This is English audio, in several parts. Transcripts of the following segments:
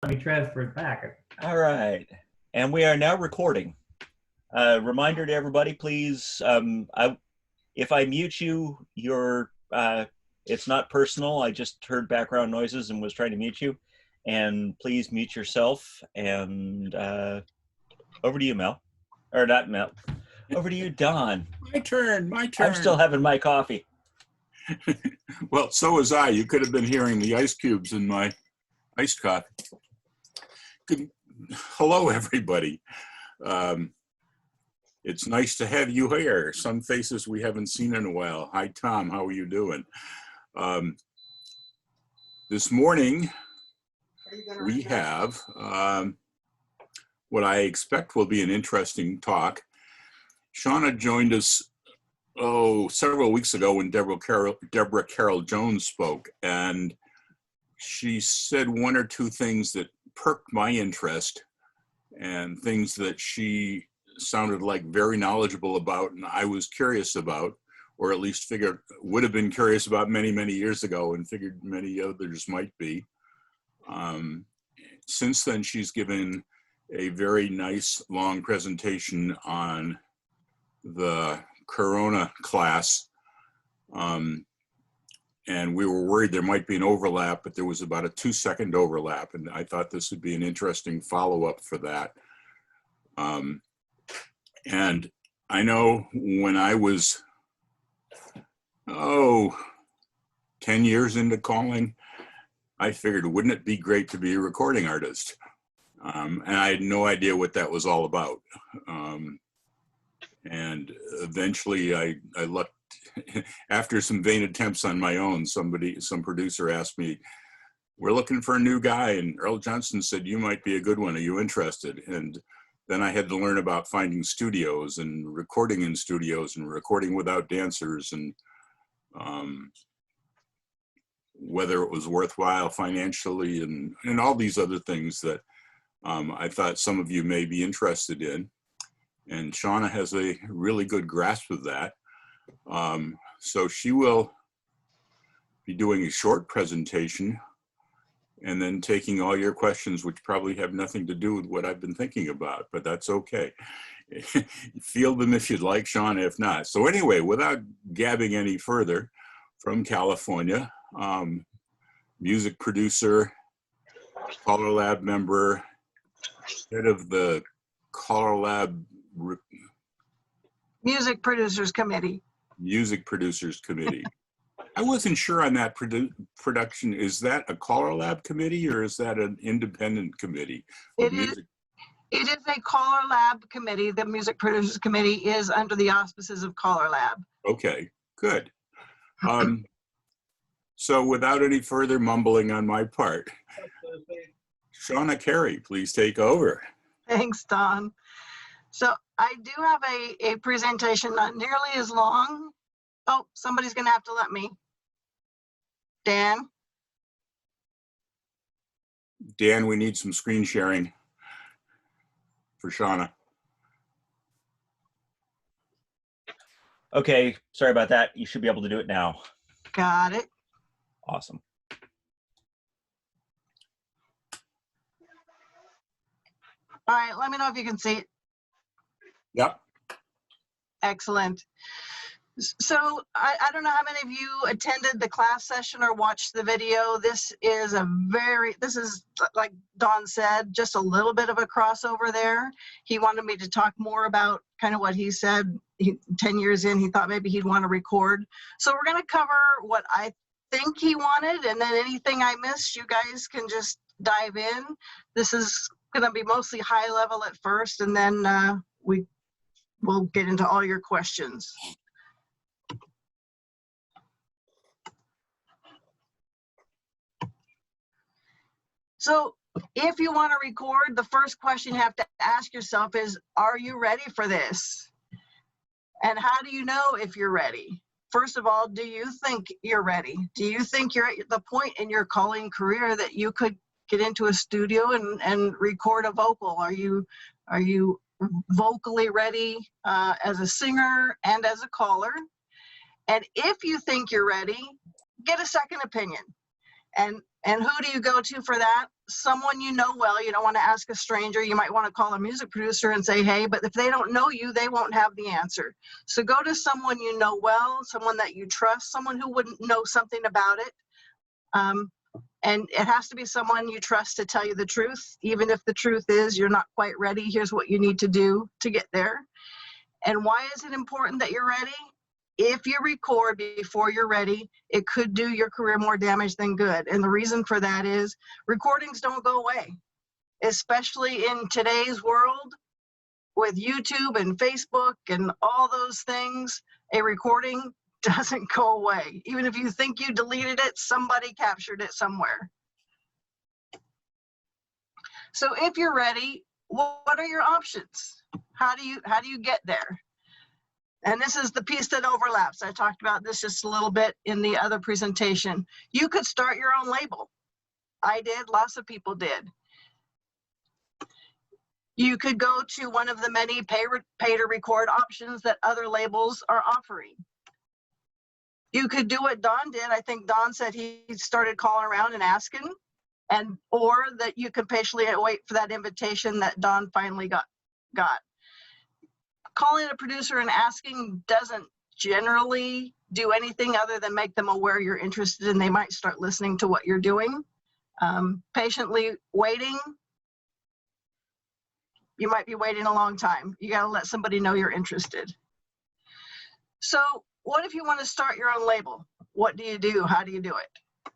Let me transfer it back. All right. And we are now recording. Reminder to everybody, please, if I mute you, it's not personal. I just heard background noises and was trying to mute you. And please mute yourself. And over to you, Mel. Or not Mel. Over to you, Don. My turn. I'm still having my coffee. Well, so was I. You could have been hearing the ice cubes in my iced coffee. Hello, everybody. It's nice to have you here. Some faces we haven't seen in a while. Hi, Tom. How are you doing? This morning, we have what I expect will be an interesting talk. Shauna joined us several weeks ago when Deborah Carroll Jones spoke, and she said one or two things that perked my interest and things that she sounded like very knowledgeable about and I was curious about, or at least figured would have been curious about many, many years ago and figured many others might be. Since then, she's given a very nice long presentation on the Corona class. And we were worried there might be an overlap, but there was about a 2-second overlap. And I thought this would be an interesting follow-up for that. And I know when I was, 10 years into calling, I figured, wouldn't it be great to be a recording artist? And I had no idea what that was all about. And eventually I looked, after some vain attempts on my own, some producer asked me, we're looking for a new guy. And Earl Johnson said, you might be a good one. Are you interested? And then I had to learn about finding studios and recording in studios and recording without dancers and whether it was worthwhile financially and all these other things that I thought some of you may be interested in. And Shauna has a really good grasp of that. So she will be doing a short presentation and then taking all your questions, which probably have nothing to do with what I've been thinking about, but that's okay. Field them if you'd like, Shauna, if not. So anyway, without gabbing any further, from California, music producer, Color Lab member, head of the Color Lab Music Producers Committee. I wasn't sure on that production. Is that a Color Lab committee or is that an independent committee? It is a Color Lab committee. The Music Producers Committee is under the auspices of Color Lab. Okay, good. So without any further mumbling on my part, Shauna Kaaria, please take over. Thanks, Don. So I do have a presentation not nearly as long. Oh, somebody's gonna have to let me. Dan, we need some screen sharing for Shauna. Okay, sorry about that. You should be able to do it now. got it. Awesome. All right, let me know if you can see it. Yep. Excellent. So I don't know how many of you attended the class session or watched the video. This is like Don said, just a little bit of a crossover there. He wanted me to talk more about kind of what he said. 10 years in, he thought maybe he'd want to record. So we're going to cover what I think he wanted, and then anything I missed, you guys can just dive in. This is going to be mostly high level at first, and then we'll get into all your questions. So if you want to record, the first question you have to ask yourself is, are you ready for this? And how do you know if you're ready? First of all, do you think you're ready? Do you think you're at the point in your calling career that you could get into a studio and record a vocal? Are you vocally ready as a singer and as a caller? And if you think you're ready, get a second opinion. And who do you go to for that? someone you know well. You don't want to ask a stranger. You might want to call a music producer and say, hey, but if they don't know you, they won't have the answer. So go to someone you know well, someone that you trust, someone who wouldn't know something about it. And it has to be someone you trust to tell you the truth, even if the truth is you're not quite ready. Here's what you need to do to get there. And why is it important that you're ready? If you record before you're ready, it could do your career more damage than good. And the reason for that is recordings don't go away, especially in today's world with YouTube and Facebook and all those things. A recording doesn't go away. Even if you think you deleted it, somebody captured it somewhere. So if you're ready, what are your options? How do you get there? And this is the piece that overlaps. I talked about this just a little bit in the other presentation. You could start your own label. I did, lots of people did. You could go to one of the many pay to record options that other labels are offering. You could do what Don did. I think Don said he started calling around and asking, or that you could patiently wait for that invitation that Don finally got. Calling a producer and asking doesn't generally do anything other than make them aware you're interested, and they might start listening to what you're doing. Patiently waiting, you might be waiting a long time. You got to let somebody know you're interested. So what if you want to start your own label? What do you do? How do you do it?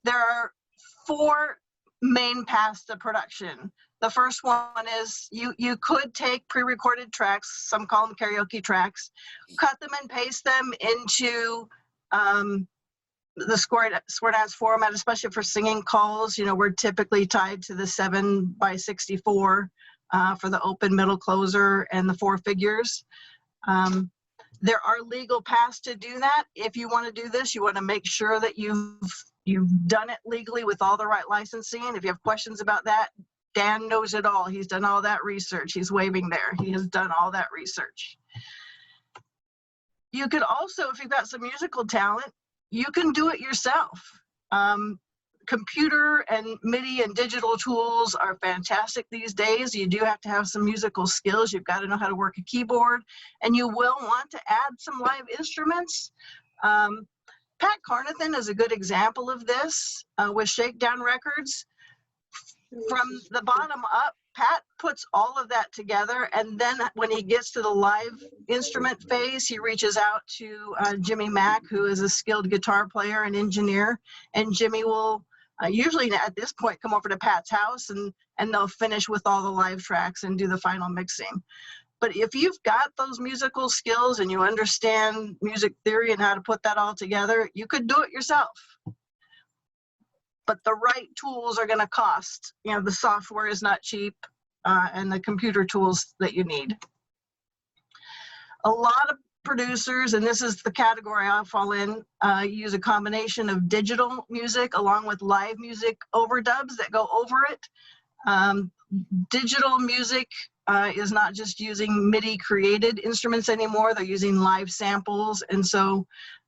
There are 4 main paths to production. The first one is you could take pre-recorded tracks, some call them karaoke tracks, cut them and paste them into the square dance format, especially for singing calls. You know, we're typically tied to the 7x64 for the open, middle, closer, and the 4 figures. There are legal paths to do that. If you want to do this, you want to make sure that you've done it legally with all the right licensing. If you have questions about that, Dan knows it all. He's done all that research. He's waving there. He has done all that research. You could also, if you've got some musical talent, you can do it yourself. Computer and MIDI and digital tools are fantastic these days. You do have to have some musical skills. You've got to know how to work a keyboard, and you will want to add some live instruments. Pat Carnathan is a good example of this with Shakedown Records. From the bottom up, Pat puts all of that together, and then when he gets to the live instrument phase, he reaches out to Jimmy Mack, who is a skilled guitar player and engineer, and Jimmy will usually at this point come over to Pat's house, and they'll finish with all the live tracks and do the final mixing. But if you've got those musical skills and you understand music theory and how to put that all together, you could do it yourself. But the right tools are going to cost. You know, the software is not cheap, and the computer tools that you need. A lot of producers, and this is the category I fall in, use a combination of digital music along with live music overdubs that go over it. Digital music is not just using MIDI created instruments anymore. They're using live samples, and so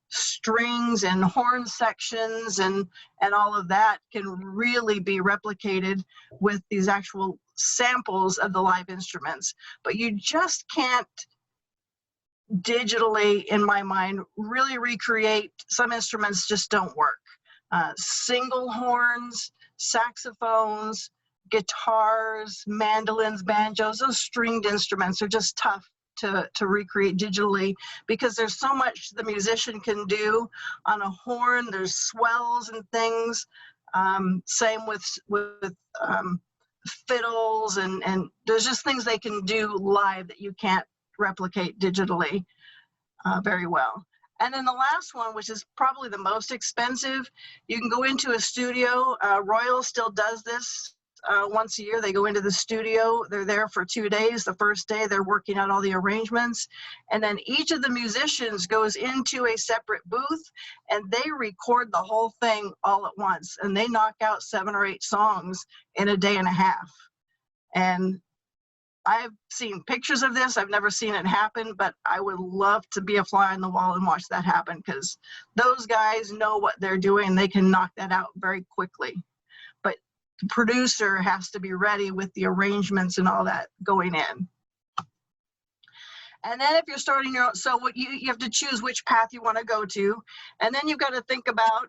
strings and horn sections and all of that can really be replicated with these actual samples of the live instruments. But you just can't digitally, in my mind, really recreate. Some instruments just don't work. Single horns, saxophones, guitars, mandolins, banjos, those stringed instruments are just tough to recreate digitally, because there's so much the musician can do on a horn. There's swells and things. Same with fiddles, and there's just things they can do live that you can't replicate digitally very well. And then the last one, which is probably the most expensive, you can go into a studio. Royal still does this. Once a year, they go into the studio. They're there for 2 days. The first day, they're working out all the arrangements. And then each of the musicians goes into a separate booth, and they record the whole thing all at once. And they knock out 7 or 8 songs in a day and a half. And I've seen pictures of this. I've never seen it happen, but I would love to be a fly on the wall and watch that happen, because those guys know what they're doing. They can knock that out very quickly. the producer has to be ready with the arrangements and all that going in. And then if you're starting your own, so what you have to choose which path you want to go to. And then you've got to think about,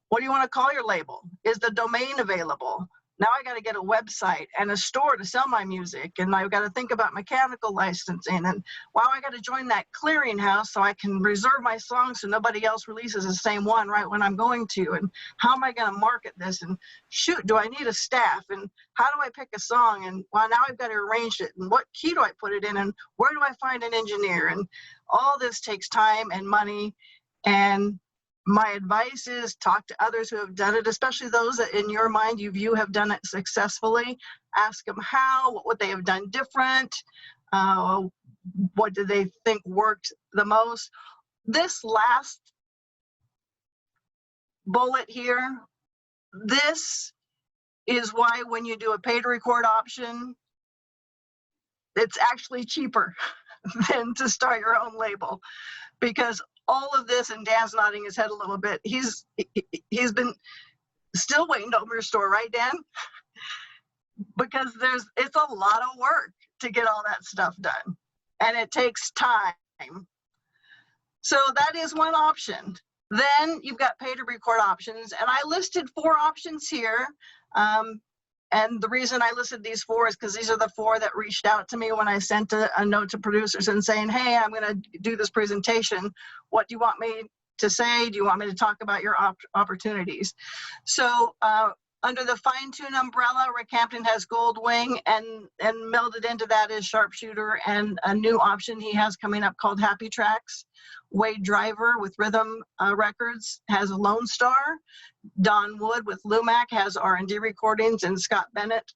what do you want to call your label? Is the domain available? Now I got to get a website and a store to sell my music. And I've got to think about mechanical licensing. And wow, I got to join that clearinghouse so I can reserve my songs so nobody else releases the same one right when I'm going to. And how am I going to market this? And shoot, do I need a staff? And how do I pick a song? And well, now I've got to arrange it. And what key do I put it in? And where do I find an engineer? And all this takes time and money. And my advice is talk to others who have done it, especially those that in your mind you have done it successfully. Ask them how, what would they have done different? What do they think worked the most? This last bullet here, this is why when you do a pay to record option, it's actually cheaper than to start your own label, because all of this, and Dan's nodding his head a little bit, he's been still waiting to open your store, right, Dan? Because it's a lot of work to get all that stuff done, and it takes time. So that is one option. Then you've got pay to record options, and I listed 4 options here. And the reason I listed these 4 is because these are the 4 that reached out to me when I sent a note to producers and saying, hey, I'm going to do this presentation. What do you want me to say? Do you want me to talk about your opportunities? So under the Fine Tune umbrella, Rick Hampton has Gold Wing, and melded into that is Sharpshooter, and a new option he has coming up called Happy Tracks. Wade Driver with Rhythm Records has Lone Star. Don Wood with Lumac has R&D recordings, and Scott Bennett,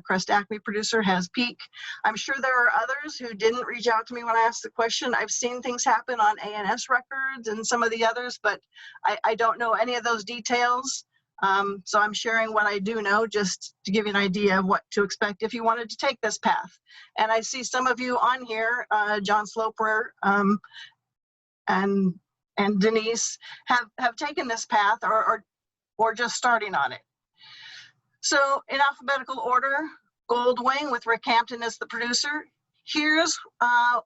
Crest Acme producer, has Peak. I'm sure there are others who didn't reach out to me when I asked the question. I've seen things happen on A&S Records and some of the others, but I don't know any of those details. So I'm sharing what I do know just to give you an idea of what to expect if you wanted to take this path. And I see some of you on here, John Sloper and Denise have taken this path or just starting on it. So in alphabetical order, Gold Wing with Rick Hampton as the producer. Here's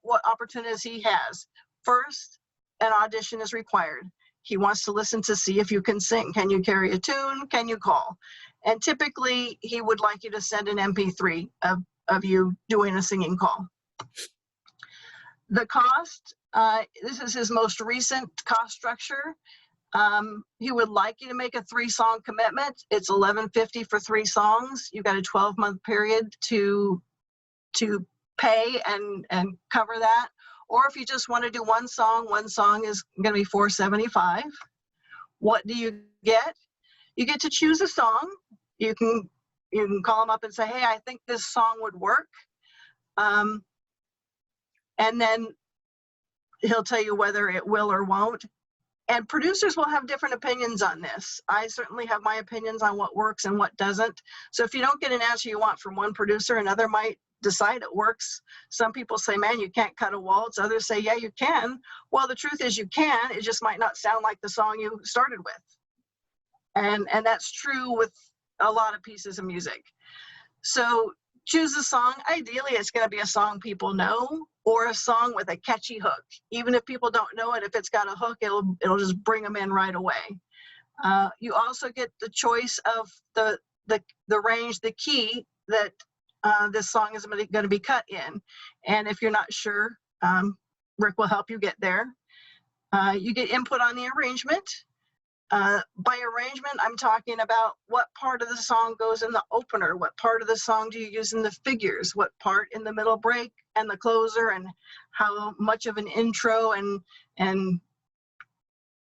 what opportunities he has. First, an audition is required. He wants to listen to see if you can sing. Can you carry a tune? Can you call? And typically he would like you to send an MP3 of you doing a singing call. The cost, this is his most recent cost structure. He would like you to make a 3-song commitment. It's $11.50 for 3 songs. You've got a 12-month period to pay and cover that. Or if you just want to do one song is going to be $4.75. What do you get? You get to choose a song. You can call him up and say, hey, I think this song would work. And then he'll tell you whether it will or won't. And producers will have different opinions on this. I certainly have my opinions on what works and what doesn't. So if you don't get an answer you want from one producer, another might decide it works. Some people say, man, you can't cut a waltz. Others say, yeah, you can. Well, the truth is you can. It just might not sound like the song you started with. And that's true with a lot of pieces of music. So choose a song. Ideally, it's going to be a song people know, or a song with a catchy hook. Even if people don't know it, if it's got a hook, it'll just bring them in right away. You also get the choice of the range, the key that this song is going to be cut in. And if you're not sure, Rick will help you get there. You get input on the arrangement. By arrangement, I'm talking about what part of the song goes in the opener, what part of the song do you use in the figures, what part in the middle break and the closer, and how much of an intro and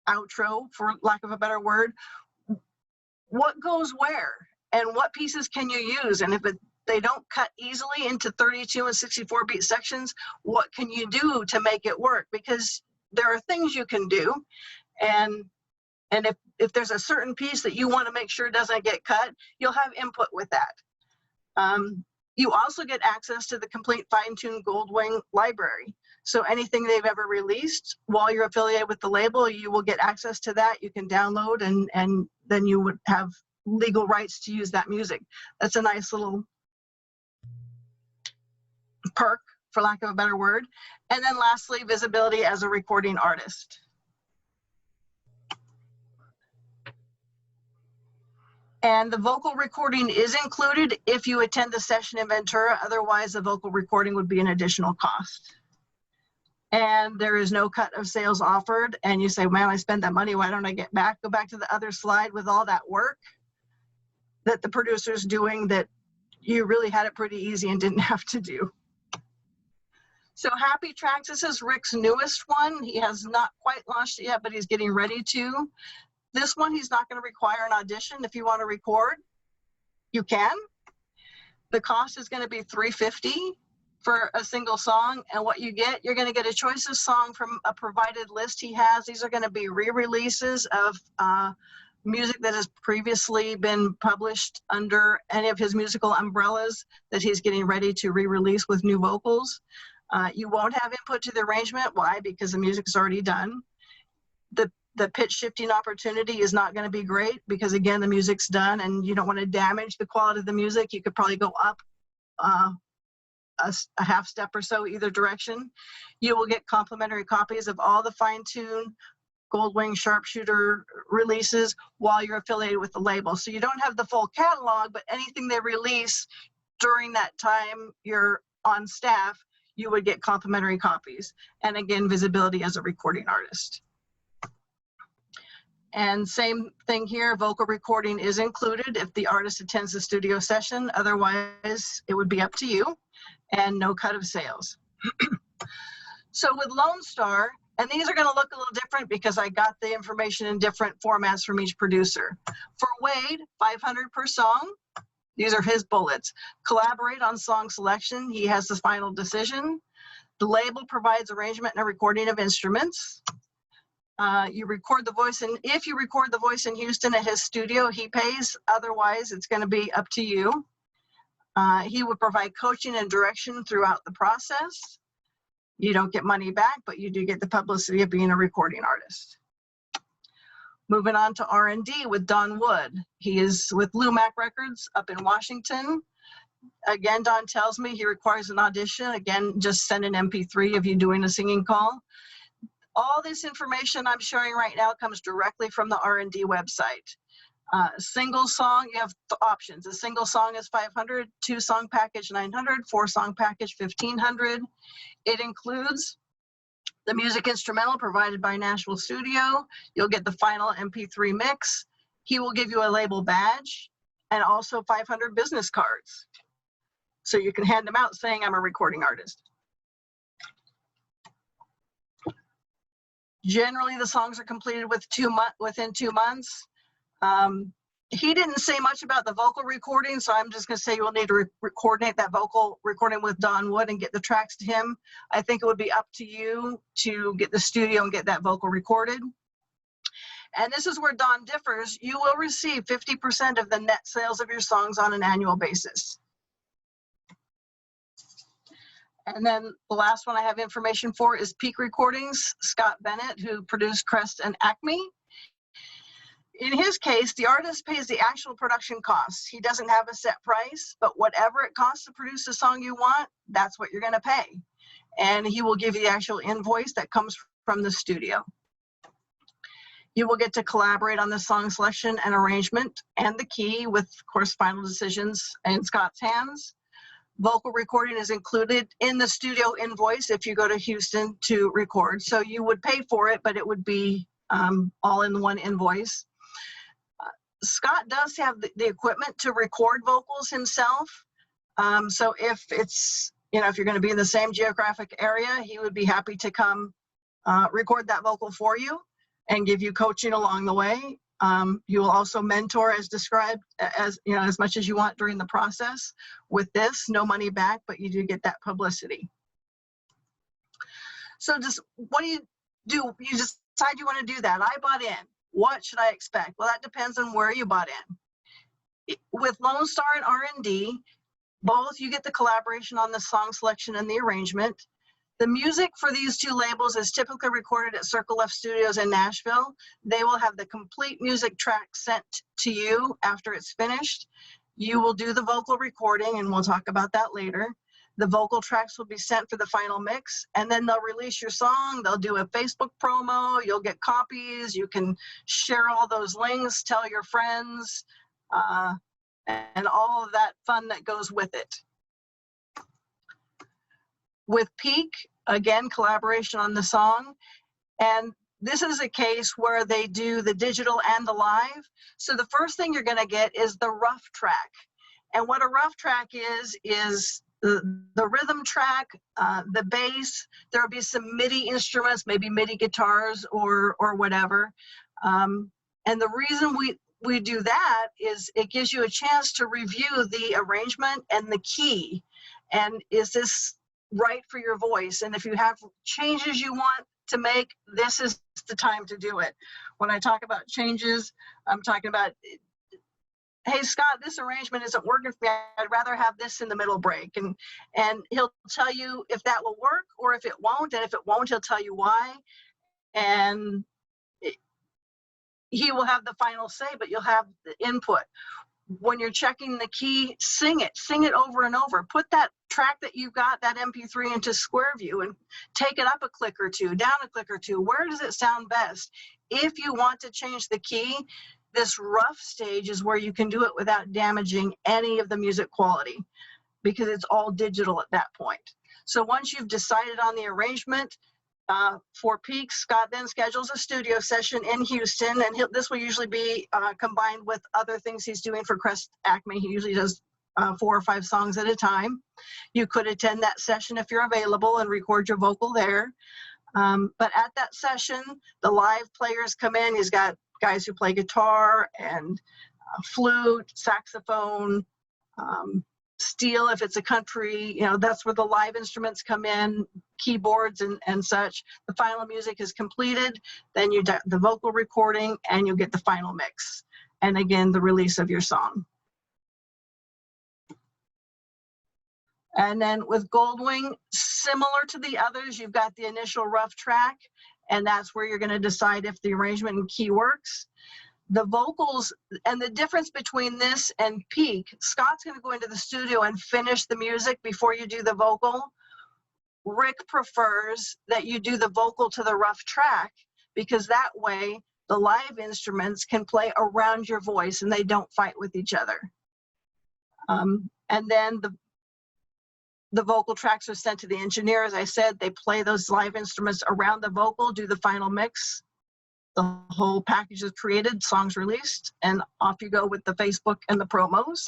outro, for lack of a better word, what goes where, and what pieces can you use, and if they don't cut easily into 32 and 64 beat sections, what can you do to make it work? Because there are things you can do, and if there's a certain piece that you want to make sure doesn't get cut, you'll have input with that. You also get access to the complete Fine-Tune Goldwing library. So anything they've ever released while you're affiliated with the label, you will get access to that. You can download, and then you would have legal rights to use that music. That's a nice little perk, for lack of a better word. And then lastly, visibility as a recording artist. And the vocal recording is included if you attend the session in Ventura. Otherwise, the vocal recording would be an additional cost. And there is no cut of sales offered. And you say, man, I spent that money, why don't I get back? Go back to the other slide with all that work that the producer's doing that you really had it pretty easy and didn't have to do. So Happy Tracks, this is Rick's newest one. He has not quite launched it yet, but he's getting ready to. This one, he's not going to require an audition. If you want to record, you can. The cost is going to be $350 for a single song. And what you get, you're going to get a choice of song from a provided list he has. These are going to be re-releases of music that has previously been published under any of his musical umbrellas that he's getting ready to re-release with new vocals. You won't have input to the arrangement. Why? Because the music is already done. The pitch shifting opportunity is not going to be great because, again, the music's done and you don't want to damage the quality of the music. You could probably go up a half step or so either direction. You will get complimentary copies of all the fine-tuned Goldwing Sharpshooter releases while you're affiliated with the label. So you don't have the full catalog, but anything they release during that time you're on staff, you would get complimentary copies. And again, visibility as a recording artist. And same thing here, vocal recording is included if the artist attends the studio session. Otherwise, it would be up to you, and no cut of sales. So with Lone Star, and these are going to look a little different because I got the information in different formats from each producer. For Wade, $500 per song. These are his bullets. Collaborate on song selection. He has the final decision. The label provides arrangement and a recording of instruments. You record the voice, and if you record the voice in Houston at his studio, he pays. Otherwise, it's going to be up to you. He would provide coaching and direction throughout the process. You don't get money back, but you do get the publicity of being a recording artist. Moving on to R&D with Don Wood. He is with Lumac Records up in Washington. Again, Don tells me he requires an audition. Again, just send an MP3 of you doing a singing call. All this information I'm showing right now comes directly from the R&D website. Single song, you have options. A single song is $500, 2-song package $900, 4-song package $1,500. It includes the music instrumental provided by Nashville Studio. You'll get the final MP3 mix. He will give you a label badge and also 500 business cards. So you can hand them out saying, I'm a recording artist. Generally, the songs are completed within 2 months. He didn't say much about the vocal recording, so I'm just going to say you will need to coordinate that vocal recording with Don Wood and get the tracks to him. I think it would be up to you to get the studio and get that vocal recorded. And this is where Don differs. You will receive 50% of the net sales of your songs on an annual basis. And then the last one I have information for is Peak Recordings, Scott Bennett, who produced Crest and Acme. In his case, the artist pays the actual production costs. He doesn't have a set price, but whatever it costs to produce the song you want, that's what you're going to pay. And he will give you the actual invoice that comes from the studio. You will get to collaborate on the song selection and arrangement and the key with, of course, final decisions in Scott's hands. Vocal recording is included in the studio invoice if you go to Houston to record. So you would pay for it, but it would be all in one invoice. Scott does have the equipment to record vocals himself. So if it's, if you're going to be in the same geographic area, he would be happy to come record that vocal for you and give you coaching along the way. You will also mentor as described, as much as you want during the process. With this, no money back, but you do get that publicity. So just what do? You just decide you want to do that. I bought in. What should I expect? Well, that depends on where you bought in. With Lone Star and R&D, both you get the collaboration on the song selection and the arrangement. The music for these two labels is typically recorded at Circle F Studios in Nashville. They will have the complete music track sent to you after it's finished. You will do the vocal recording, and we'll talk about that later. The vocal tracks will be sent for the final mix, and then they'll release your song. They'll do a Facebook promo. You'll get copies. You can share all those links, tell your friends, and all of that fun that goes with it. With Peak, again, collaboration on the song. And this is a case where they do the digital and the live. So the first thing you're going to get is the rough track. And what a rough track is the rhythm track, the bass. There will be some MIDI instruments, maybe MIDI guitars or whatever. And the reason we do that is it gives you a chance to review the arrangement and the key. And is this right for your voice? And if you have changes you want to make, this is the time to do it. When I talk about changes, I'm talking about, hey, Scott, this arrangement isn't working for me. I'd rather have this in the middle break. And he'll tell you if that will work or if it won't. And if it won't, he'll tell you why. And he will have the final say, but you'll have the input. When you're checking the key, sing it over and over. Put that track that you've got, that MP3, into Square View and take it up a click or two, down a click or two. Where does it sound best? If you want to change the key, this rough stage is where you can do it without damaging any of the music quality, because it's all digital at that point. So once you've decided on the arrangement for Peak, Scott then schedules a studio session in Houston, and this will usually be combined with other things he's doing for Crest Acme. He usually does 4 or 5 songs at a time. You could attend that session if you're available and record your vocal there. But at that session, the live players come in. He's got guys who play guitar and flute, saxophone, steel if it's a country, that's where the live instruments come in, keyboards and such. The final music is completed, then you do the vocal recording, and you'll get the final mix. And again, the release of your song. And then with Goldwing, similar to the others, you've got the initial rough track, and that's where you're going to decide if the arrangement and key works. The vocals, and the difference between this and Peak, Scott's going to go into the studio and finish the music before you do the vocal. Rick prefers that you do the vocal to the rough track, because that way the live instruments can play around your voice and they don't fight with each other. And then the vocal tracks are sent to the engineer. As I said, they play those live instruments around the vocal, do the final mix. The whole package is created, songs released, and off you go with the Facebook and the promos.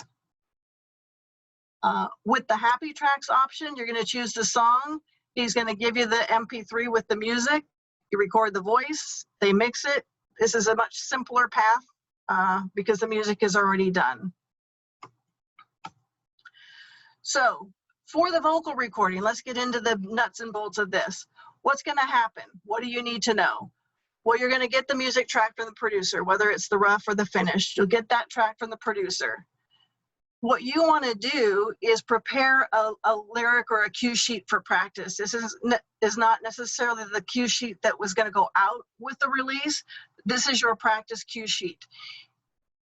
With the Happy Tracks option, you're going to choose the song. He's going to give you the MP3 with the music. You record the voice, they mix it. This is a much simpler path because the music is already done. So for the vocal recording, let's get into the nuts and bolts of this. What's going to happen? What do you need to know? Well, you're going to get the music track from the producer, whether it's the rough or the finished. You'll get that track from the producer. What you want to do is prepare a lyric or a cue sheet for practice. This is not necessarily the cue sheet that was going to go out with the release. This is your practice cue sheet.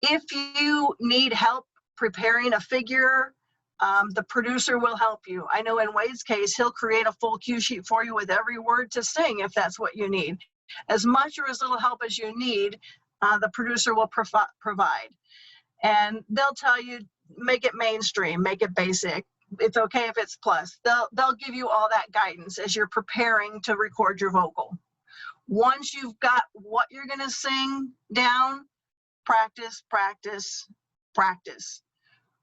If you need help preparing a figure, the producer will help you. I know in Wade's case, he'll create a full cue sheet for you with every word to sing if that's what you need. As much or as little help as you need, the producer will provide. And they'll tell you, make it mainstream, make it basic. It's okay if it's plus. They'll give you all that guidance as you're preparing to record your vocal. Once you've got what you're going to sing down, practice, practice, practice.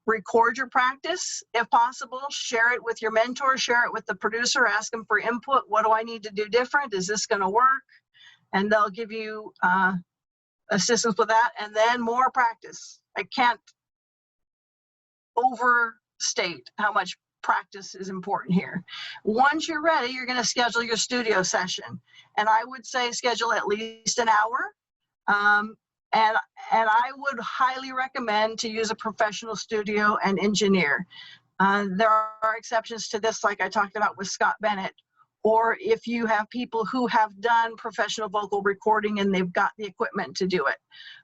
Record your practice if possible. Share it with your mentor, share it with the producer, ask them for input. What do I need to do different? Is this going to work? And they'll give you assistance with that, and then more practice. I can't overstate how much practice is important here. Once you're ready, you're going to schedule your studio session, and I would say schedule at least an hour. And I would highly recommend to use a professional studio and engineer. There are exceptions to this, like I talked about with Scott Bennett, or if you have people who have done professional vocal recording and they've got the equipment to do it.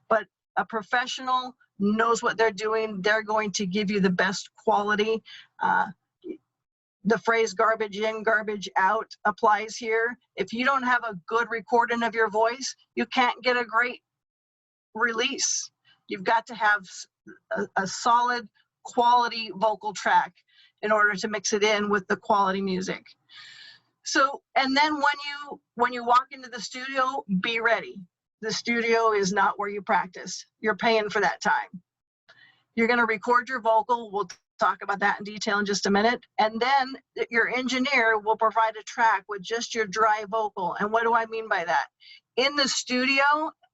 But a professional knows what they're doing. They're going to give you the best quality. The phrase garbage in, garbage out applies here. If you don't have a good recording of your voice, you can't get a great release. You've got to have a solid quality vocal track in order to mix it in with the quality music. So, and then when you walk into the studio, be ready. The studio is not where you practice. You're paying for that time. You're going to record your vocal. We'll talk about that in detail in just a minute. And then your engineer will provide a track with just your dry vocal. And what do I mean by that? In the studio,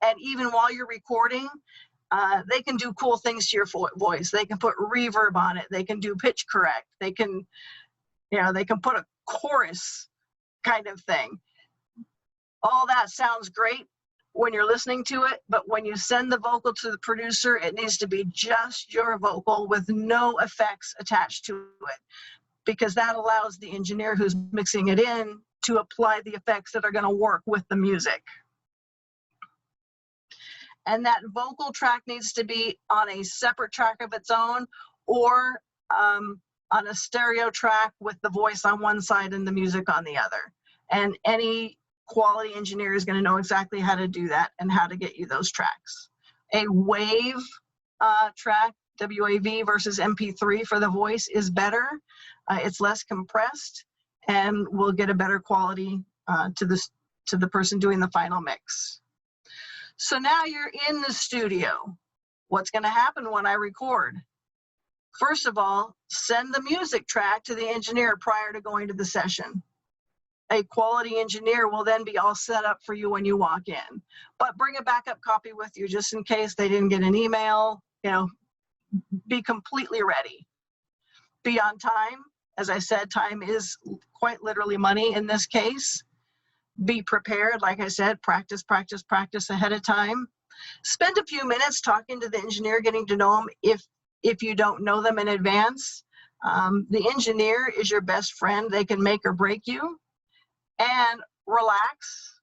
and even while you're recording, they can do cool things to your voice. They can put reverb on it. They can do pitch correct. They can, they can put a chorus kind of thing. All that sounds great when you're listening to it, but when you send the vocal to the producer, it needs to be just your vocal with no effects attached to it, because that allows the engineer who's mixing it in to apply the effects that are going to work with the music. And that vocal track needs to be on a separate track of its own, or on a stereo track with the voice on one side and the music on the other. And any quality engineer is going to know exactly how to do that and how to get you those tracks. A wave track, WAV versus MP3 for the voice, is better. It's less compressed and will get a better quality to the person doing the final mix. So now you're in the studio. What's going to happen when I record? First of all, send the music track to the engineer prior to going to the session. A quality engineer will then be all set up for you when you walk in. But bring a backup copy with you just in case they didn't get an email. Be completely ready. Be on time. As I said, time is quite literally money in this case. Be prepared. Like I said, practice, practice, practice ahead of time. Spend a few minutes talking to the engineer, getting to know them if you don't know them in advance. The engineer is your best friend. They can make or break you. And relax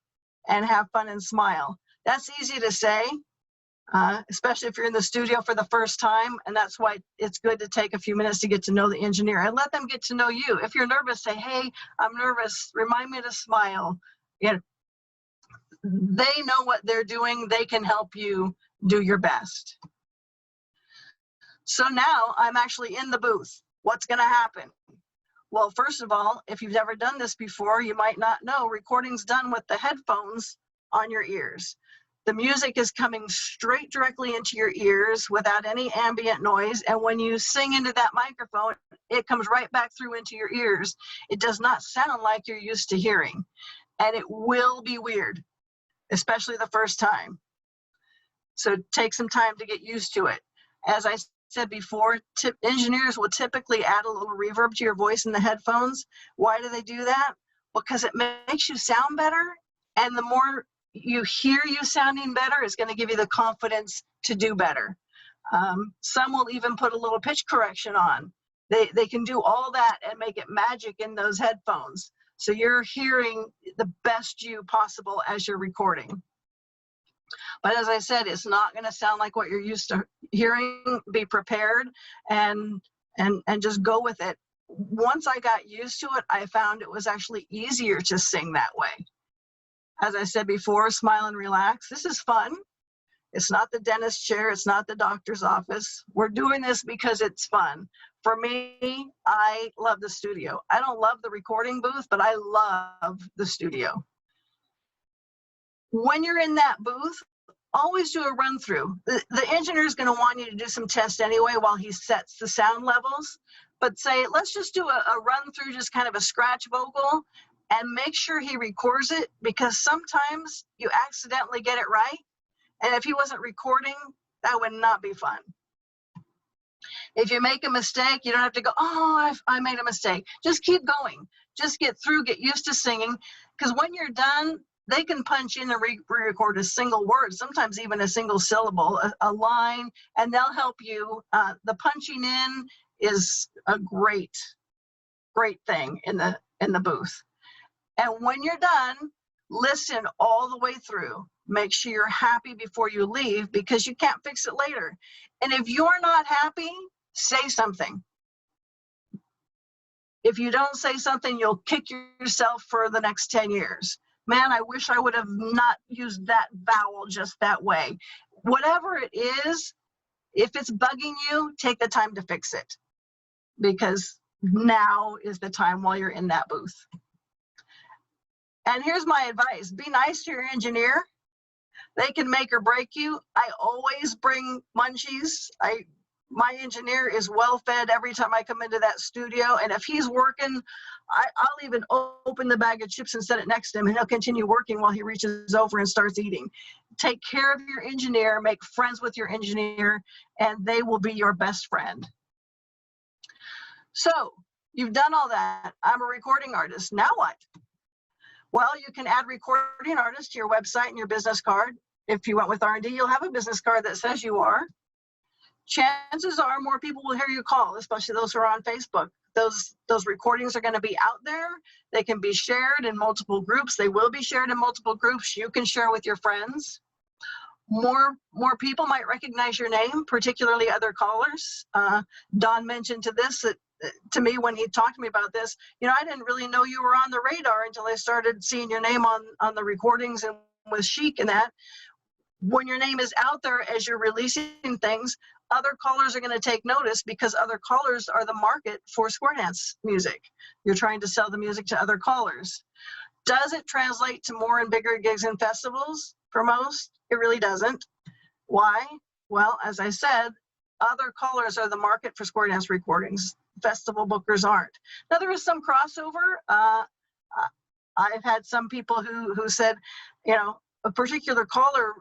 and have fun and smile. That's easy to say, especially if you're in the studio for the first time. And that's why it's good to take a few minutes to get to know the engineer and let them get to know you. If you're nervous, say, hey, I'm nervous. Remind me to smile. They know what they're doing. They can help you do your best. So now I'm actually in the booth. What's going to happen? Well, first of all, if you've never done this before, you might not know recording's done with the headphones on your ears. The music is coming straight directly into your ears without any ambient noise. And when you sing into that microphone, it comes right back through into your ears. It does not sound like you're used to hearing. And it will be weird, especially the first time. So take some time to get used to it. As I said before, engineers will typically add a little reverb to your voice in the headphones. Why do they do that? Because it makes you sound better, and the more you hear you sounding better, it's going to give you the confidence to do better. Some will even put a little pitch correction on. They can do all that and make it magic in those headphones. So you're hearing the best you possible as you're recording. But as I said, it's not going to sound like what you're used to hearing. Be prepared and just go with it. Once I got used to it, I found it was actually easier to sing that way. As I said before, smile and relax. This is fun. It's not the dentist chair. It's not the doctor's office. We're doing this because it's fun. For me, I love the studio. I don't love the recording booth, but I love the studio. When you're in that booth, always do a run through. The engineer is going to want you to do some tests anyway while he sets the sound levels. But say, let's just do a run through, just kind of a scratch vocal, and make sure he records it, because sometimes you accidentally get it right. And if he wasn't recording, that would not be fun. If you make a mistake, you don't have to go, oh, I made a mistake. Just keep going. Just get through, get used to singing. Because when you're done, they can punch in and re-record a single word, sometimes even a single syllable, a line, and they'll help you. The punching in is a great thing in the booth. And when you're done, listen all the way through. Make sure you're happy before you leave, because you can't fix it later. And if you're not happy, say something. If you don't say something, you'll kick yourself for the next 10 years. Man, I wish I would have not used that vowel just that way. Whatever it is, if it's bugging you, take the time to fix it, because now is the time while you're in that booth. And here's my advice. Be nice to your engineer. They can make or break you. I always bring munchies. My engineer is well fed every time I come into that studio. And if he's working, I'll even open the bag of chips and set it next to him, and he'll continue working while he reaches over and starts eating. Take care of your engineer, make friends with your engineer, and they will be your best friend. So you've done all that. I'm a recording artist. Now what? Well, you can add recording artists to your website and your business card. If you went with R&D, you'll have a business card that says you are. Chances are more people will hear you call, especially those who are on Facebook. Those recordings are going to be out there. They can be shared in multiple groups. They will be shared in multiple groups. You can share with your friends. More people might recognize your name, particularly other callers. Don mentioned to me when he talked to me about this. I didn't really know you were on the radar until I started seeing your name on the recordings and with Chic and that. When your name is out there as you're releasing things, other callers are going to take notice, because other callers are the market for square dance music. You're trying to sell the music to other callers. Does it translate to more and bigger gigs and festivals for most? It really doesn't. Why? Well, as I said, other callers are the market for square dance recordings. Festival bookers aren't. Now, there is some crossover. I've had some people who said, a particular caller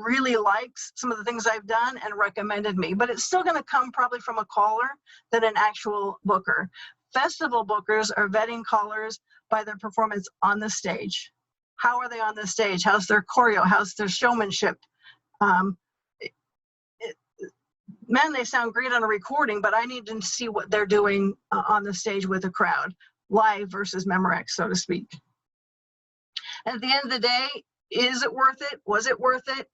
really likes some of the things I've done and recommended me, but it's still going to come probably from a caller than an actual booker. Festival bookers are vetting callers by their performance on the stage. How are they on the stage? How's their choreo? How's their showmanship? Man, they sound great on a recording, but I need to see what they're doing on the stage with a crowd, live versus Memorex, so to speak. And at the end of the day, is it worth it? Was it worth it?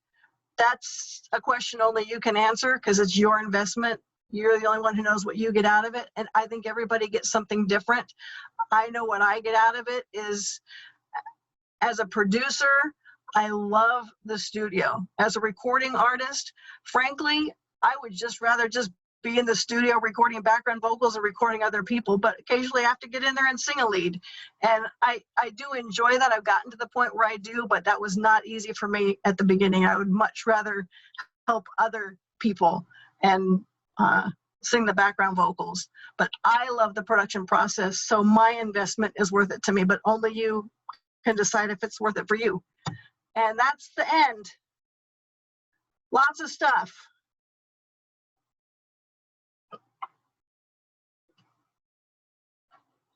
That's a question only you can answer, because it's your investment. You're the only one who knows what you get out of it. And I think everybody gets something different. I know what I get out of it is, as a producer, I love the studio. As a recording artist, frankly, I would just rather just be in the studio recording background vocals and recording other people, but occasionally I have to get in there and sing a lead. And I do enjoy that. I've gotten to the point where I do, but that was not easy for me at the beginning. I would much rather help other people and sing the background vocals. But I love the production process, so my investment is worth it to me, but only you can decide if it's worth it for you. And that's the end. Lots of stuff.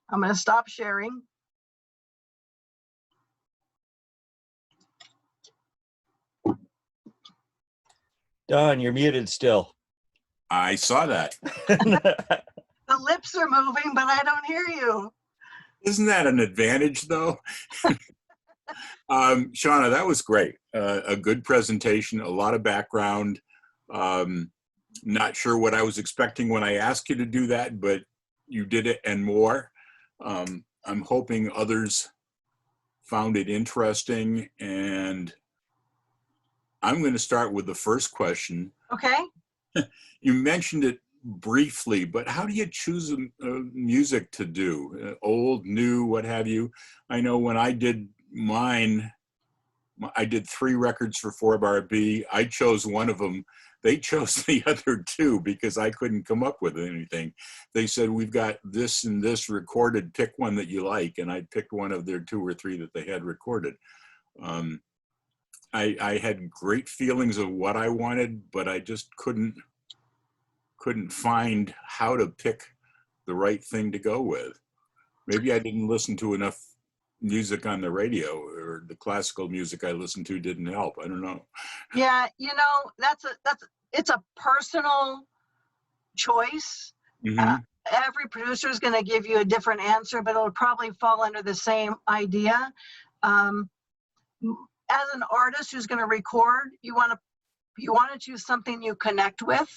I'm going to stop sharing. Don, you're muted still. I saw that. The lips are moving, but I don't hear you. Isn't that an advantage, though? Shauna, that was great. A good presentation, a lot of background. Not sure what I was expecting when I asked you to do that, but you did it and more. I'm hoping others found it interesting, and I'm going to start with the first question. Okay. You mentioned it briefly, but how do you choose music to do? Old, new, what have you? I know when I did mine, I did 3 records for 4Bar B. I chose one of them. They chose the other 2 because I couldn't come up with anything. They said, we've got this and this recorded, pick one that you like. And I picked one of their 2 or 3 that they had recorded. I had great feelings of what I wanted, but I just couldn't find how to pick the right thing to go with. Maybe I didn't listen to enough music on the radio, or the classical music I listened to didn't help. I don't know. Yeah, it's a personal choice. Mm-hmm. every producer is going to give you a different answer, but it'll probably fall under the same idea. As an artist who's going to record, you want to choose something you connect with.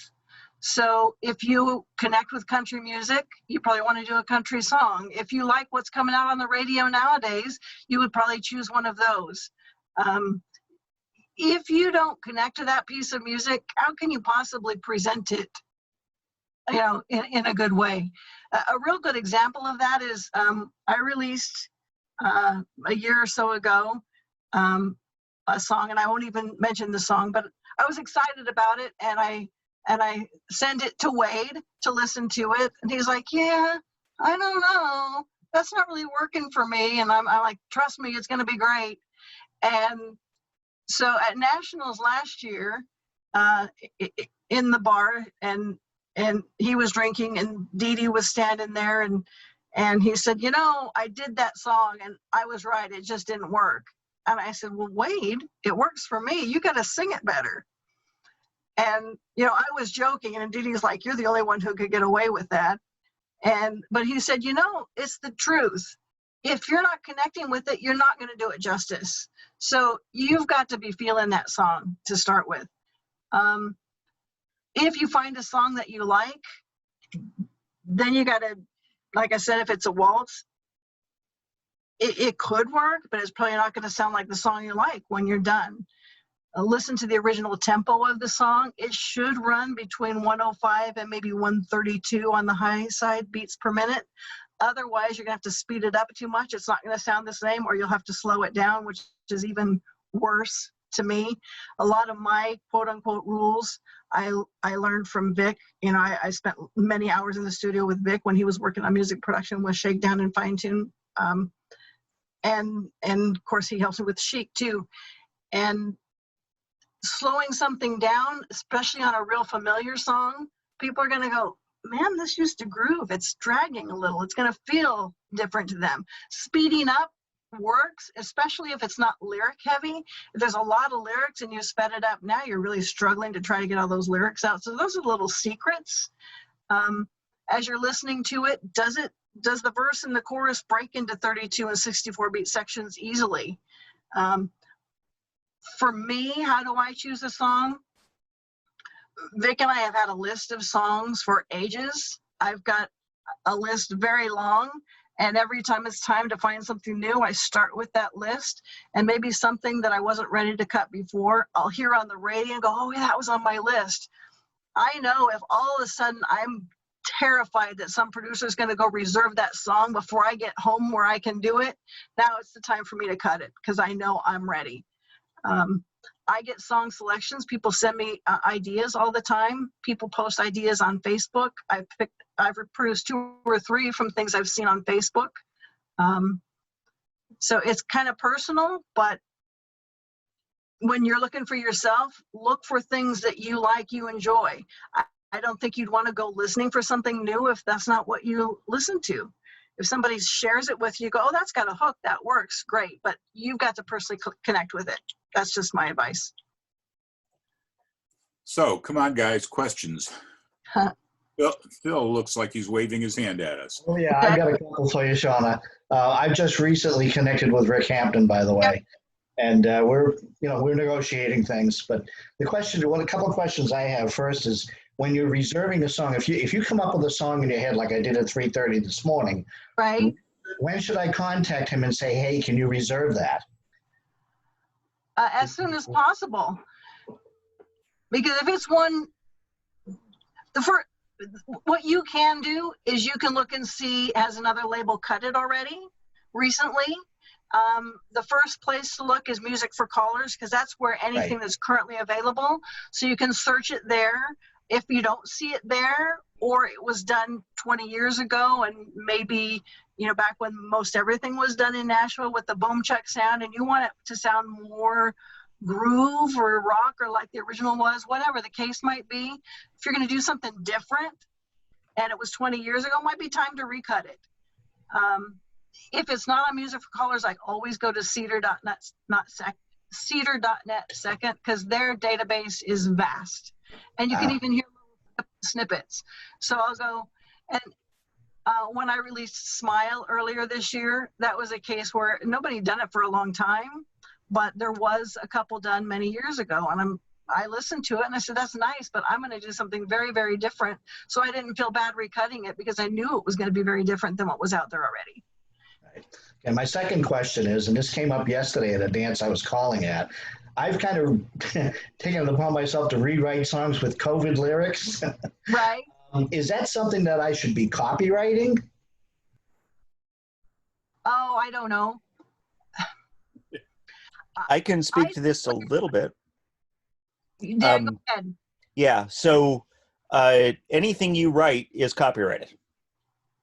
So if you connect with country music, you probably want to do a country song. If you like what's coming out on the radio nowadays, you would probably choose one of those. If you don't connect to that piece of music, how can you possibly present it, in a good way? A real good example of that is I released a year or so ago a song, and I won't even mention the song, but I was excited about it, and I sent it to Wade to listen to it, and he's like, yeah, I don't know, that's not really working for me. And I'm like, trust me, it's going to be great. And so at Nationals last year, in the bar, and he was drinking, and Dee Dee was standing there, and he said, I did that song, and I was right, it just didn't work. And I said, well, Wade, it works for me. You got to sing it better. And, I was joking, and Dee Dee's like, you're the only one who could get away with that. But he said, it's the truth. If you're not connecting with it, you're not going to do it justice. So you've got to be feeling that song to start with. If you find a song that you like, then you got to, like I said, if it's a waltz, it could work, but it's probably not going to sound like the song you like when you're done. Listen to the original tempo of the song. It should run between 105 and maybe 132 on the high side beats per minute. Otherwise, you're going to have to speed it up too much. It's not going to sound the same, or you'll have to slow it down, which is even worse to me. A lot of my quote unquote rules I learned from Vic. I spent many hours in the studio with Vic when he was working on music production with Shakedown and Fine Tune. And of course he helps me with Chic too. And slowing something down, especially on a real familiar song, people are going to go, man, this used to groove. It's dragging a little. It's going to feel different to them. Speeding up works, especially if it's not lyric heavy. If there's a lot of lyrics and you sped it up, now you're really struggling to try to get all those lyrics out. So those are little secrets. As you're listening to it, does the verse and the chorus break into 32 and 64 beat sections easily? For me, how do I choose a song? Vic and I have had a list of songs for ages. I've got a list very long, and every time it's time to find something new, I start with that list, and maybe something that I wasn't ready to cut before, I'll hear on the radio and go, oh yeah, that was on my list. I know if all of a sudden I'm terrified that some producer is going to go reserve that song before I get home where I can do it, now it's the time for me to cut it, because I know I'm ready. I get song selections. People send me ideas all the time. People post ideas on Facebook. I've reproduced 2 or 3 from things I've seen on Facebook. So it's kind of personal, but when you're looking for yourself, look for things that you like, you enjoy. I don't think you'd want to go listening for something new if that's not what you listen to. If somebody shares it with you, go, oh, that's got a hook, that works, great. But you've got to personally connect with it. That's just my advice. So, come on, guys, questions. Phil looks like he's waving his hand at us. Oh, yeah, I've got a couple for you, Shauna. I've just recently connected with Rick Hampton, by the way. And we're negotiating things. But a couple of questions I have first is, when you're reserving a song, if you come up with a song in your head, like I did at 3:30 this morning, right? When should I contact him and say, hey, can you reserve that? As soon as possible. Because if it's one, what you can do is you can look and see, has another label cut it already recently? The first place to look is Music for Callers, because that's where anything that's currently available. So you can search it there. If you don't see it there, or it was done 20 years ago, and maybe, back when most everything was done in Nashville with the boom chuck sound, and you want it to sound more groove or rock or like the original was, whatever the case might be, if you're going to do something different and it was 20 years ago, it might be time to recut it. If it's not on Music for Callers, I always go to cedar.net second, because their database is vast. And you can even hear snippets. So I'll go, and When I released Smile earlier this year, that was a case where nobody had done it for a long time, but there was a couple done many years ago. And I listened to it and I said, that's nice, but I'm going to do something very, very different. So I didn't feel bad recutting it because I knew it was going to be very different than what was out there already. Right. And my second question is, and this came up yesterday at a dance I was calling at, I've kind of taken it upon myself to rewrite songs with COVID lyrics. Right. Is that something that I should be copywriting? Oh, I don't know. I can speak to this a little bit. Yeah, go ahead. Yeah, so anything you write is copyrighted.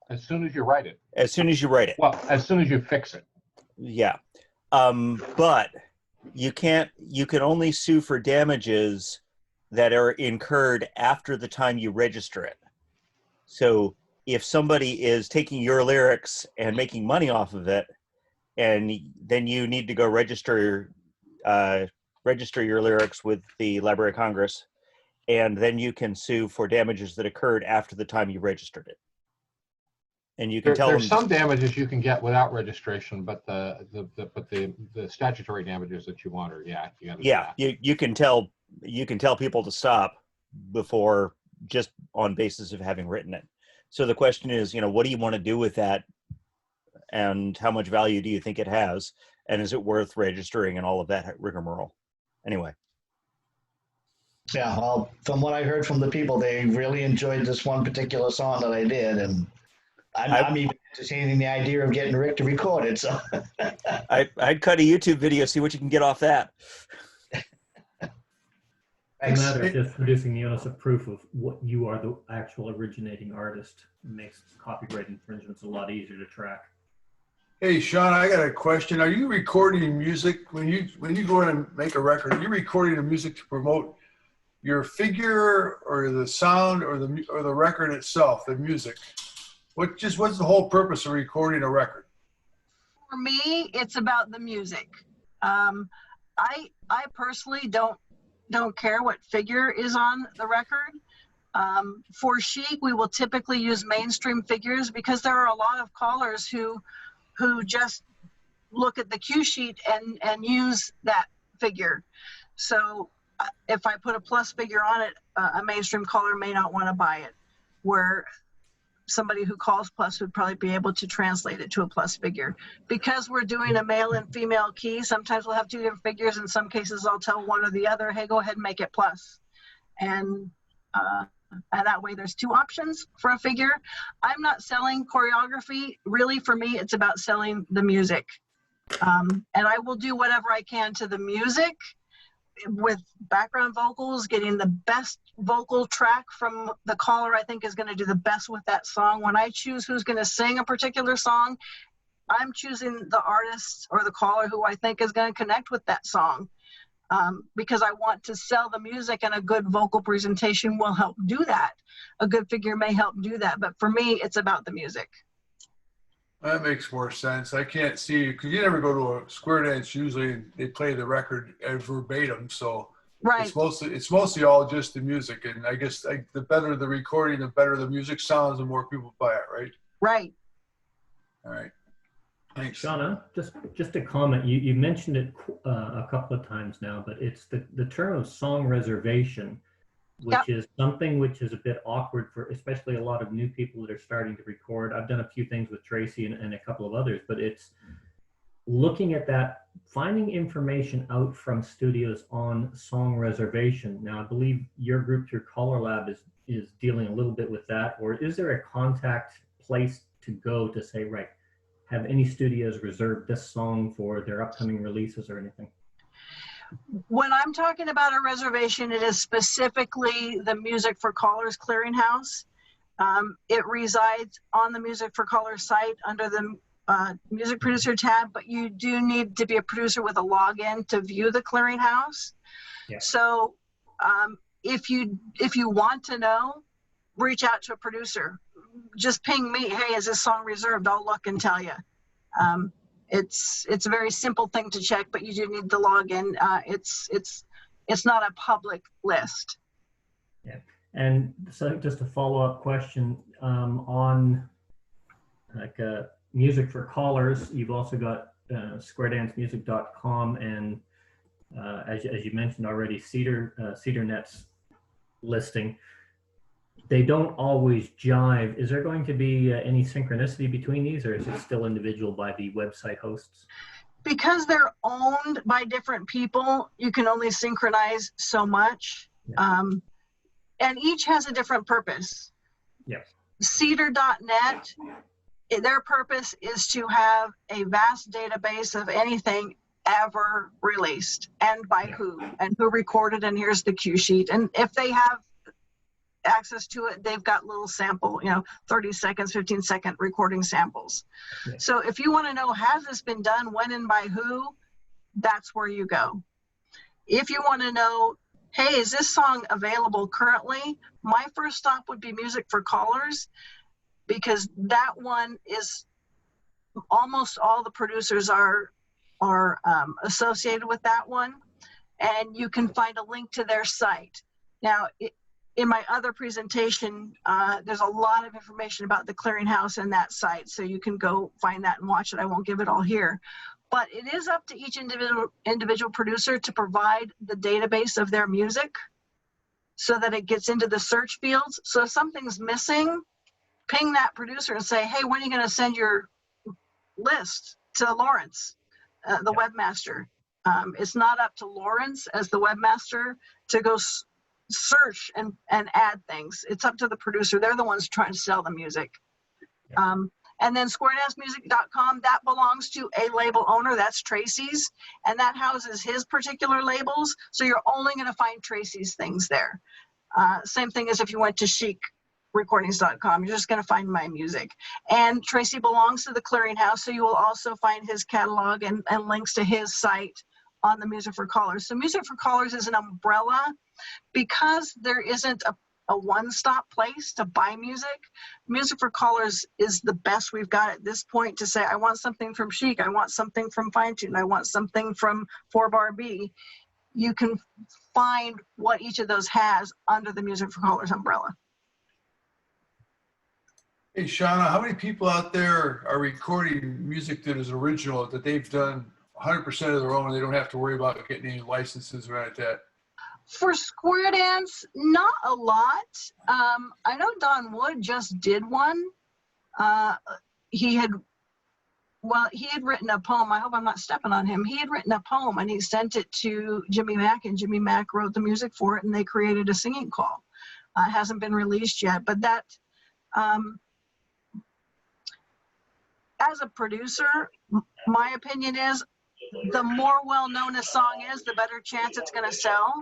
As soon as you write it. As soon as you write it. Well, as soon as you fix it. Yeah. But you can only sue for damages that are incurred after the time you register it. So if somebody is taking your lyrics and making money off of it, and then you need to go register your lyrics with the Library of Congress, and then you can sue for damages that occurred after the time you registered it. And you can tell there's them some damages you can get without registration, but the statutory damages that you want are you gotta do that. you can tell people to stop before, just on basis of having written it. So the question is, what do you want to do with that, and how much value do you think it has, and is it worth registering and all of that rigmarole? Anyway. Yeah, well, from what I heard from the people, they really enjoyed this one particular song that I did, and I'm even entertaining the idea of getting Rick to record it. So I'd cut a YouTube video, see what you can get off that. The matter of just producing the onus of proof of what you are the actual originating artist makes copyright infringements a lot easier to track. Hey, Sean, I got a question. Are you recording music when you go in and make a record? Are you recording the music to promote your figure or the sound or the record itself, the music? What's the whole purpose of recording a record? For me, it's about the music. I personally don't care what figure is on the record. For Chic, we will typically use mainstream figures because there are a lot of callers who just look at the cue sheet and use that figure. So if I put a plus figure on it, a mainstream caller may not want to buy it, where somebody who calls plus would probably be able to translate it to a plus figure. Because we're doing a male and female key, sometimes we'll have two different figures. In some cases, I'll tell one or the other, hey, go ahead and make it plus. And that way there's two options for a figure. I'm not selling choreography. Really, for me, it's about selling the music. And I will do whatever I can to the music with background vocals, getting the best vocal track from the caller I think is going to do the best with that song. When I choose who's going to sing a particular song, I'm choosing the artist or the caller who I think is going to connect with that song, because I want to sell the music, and a good vocal presentation will help do that. A good figure may help do that, but for me, it's about the music. That makes more sense. I can't see, because you never go to a square dance. Usually they play the record verbatim, so Right. it's mostly all just the music. And I guess the better the recording, the better the music sounds, the more people buy it, right? Right. All right. Thanks. Shauna, just a comment. You mentioned it a couple of times now, but it's the term of song reservation, which is something which is a bit awkward for especially a lot of new people that are starting to record. I've done a few things with Tracy and a couple of others, but it's looking at that, finding information out from studios on song reservation. Now, I believe your group, your Caller Lab, is dealing a little bit with that, or is there a contact place to go to say, right, have any studios reserved this song for their upcoming releases or anything? When I'm talking about a reservation, it is specifically the Music for Callers Clearinghouse. It resides on the Music for Callers site under the music producer tab, but you do need to be a producer with a login to view the clearinghouse. Yeah. So if you want to know, reach out to a producer. Just ping me, hey, is this song reserved? I'll look and tell you. It's a very simple thing to check, but you do need to log in. It's not a public list. Yeah, and so just a follow-up question on like music for callers. You've also got squaredancemusic.com and as you mentioned already, CedarNet's listing. They don't always jive. Is there going to be any synchronicity between these, or is it still individual by the website hosts? Because they're owned by different people, you can only synchronize so much. Yeah. And each has a different purpose. Yes. Cedar.net, their purpose is to have a vast database of anything ever released and by who and who recorded, and here's the cue sheet. And if they have access to it, they've got little sample, 30 seconds, 15-second recording samples. Yeah. So if you want to know, has this been done, when and by who, that's where you go. If you want to know, hey, is this song available currently? My first stop would be Music for Callers, because that one is almost all the producers are associated with that one, and you can find a link to their site. Now, in my other presentation, there's a lot of information about the clearinghouse and that site, so you can go find that and watch it. I won't give it all here. But it is up to each individual producer to provide the database of their music so that it gets into the search fields. So if something's missing, ping that producer and say, hey, when are you going to send your list to Lawrence, the webmaster? It's not up to Lawrence as the webmaster to go search and add things. It's up to the producer. They're the ones trying to sell the music. And then squaredancemusic.com, that belongs to a label owner. That's Tracy's, and that houses his particular labels. So you're only going to find Tracy's things there. Same thing as if you went to chicrecordings.com, you're just going to find my music. And Tracy belongs to the clearinghouse, so you will also find his catalog and links to his site on the Music for Callers. So Music for Callers is an umbrella because there isn't a one-stop place to buy music. Music for Callers is the best we've got at this point to say, I want something from Chic, I want something from Fine Tune, I want something from 4Bar B. You can find what each of those has under the Music for Callers umbrella. Hey, Shauna, how many people out there are recording music that is original, that they've done 100% of their own, and they don't have to worry about getting any licenses or anything like that? For Square Dance, not a lot. I know Don Wood just did one. He had written a poem. I hope I'm not stepping on him. He had written a poem and he sent it to Jimmy Mack, and Jimmy Mack wrote the music for it, and they created a singing call. It hasn't been released yet, but that, as a producer, my opinion is the more well-known a song is, the better chance it's going to sell.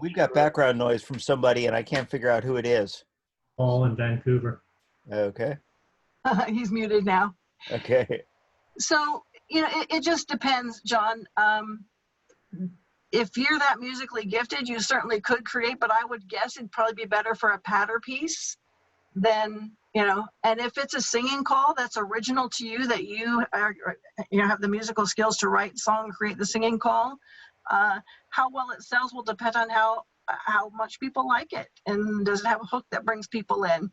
We've got background noise from somebody, and I can't figure out who it is. Paul in Vancouver. Okay. He's muted now. Okay. So, it just depends, John. If you're that musically gifted, you certainly could create, but I would guess it'd probably be better for a patter piece than, and if it's a singing call that's original to you, that you have the musical skills to write song, create the singing call, how well it sells will depend on how much people like it, and does it have a hook that brings people in.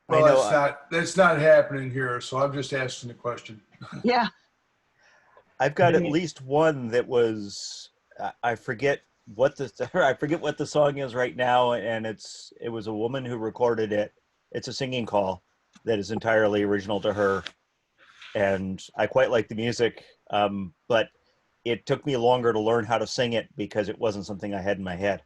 Well, that's not happening here, so I'm just asking the question. Yeah. I've got at least one that was, I forget what the song is right now, and it was a woman who recorded it. It's a singing call that is entirely original to her, and I quite like the music, but it took me longer to learn how to sing it because it wasn't something I had in my head.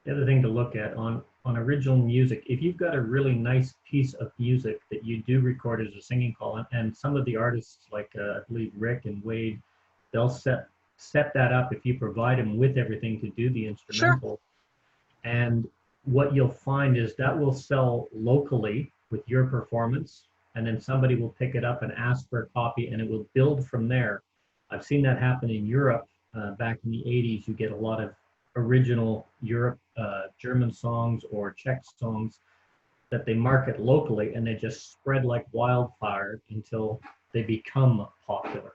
The other thing to look at on original music, if you've got a really nice piece of music that you do record as a singing call, and some of the artists like I believe Rick and Wade, they'll set that up if you provide them with everything to do the instrumental. Sure. And what you'll find is that will sell locally with your performance, and then somebody will pick it up and ask for a copy, and it will build from there. I've seen that happen in Europe back in the 80s. You get a lot of original German songs or Czech songs that they market locally, and they just spread like wildfire until they become popular.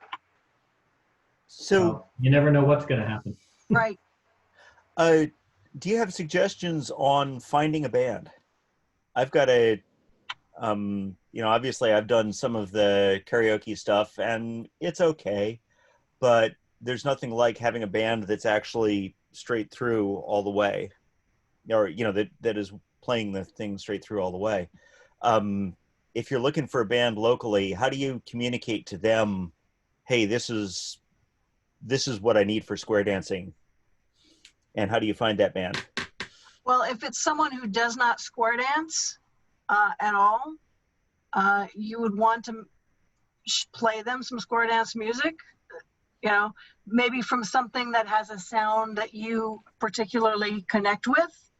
So, you never know what's going to happen. Right. do you have suggestions on finding a band? I've got a, obviously I've done some of the karaoke stuff and it's okay, but there's nothing like having a band that's actually straight through all the way, or, that is playing the thing straight through all the way. If you're looking for a band locally, how do you communicate to them, hey, this is what I need for square dancing? And how do you find that band? Well, if it's someone who does not square dance at all, you would want to play them some square dance music, maybe from something that has a sound that you particularly connect with.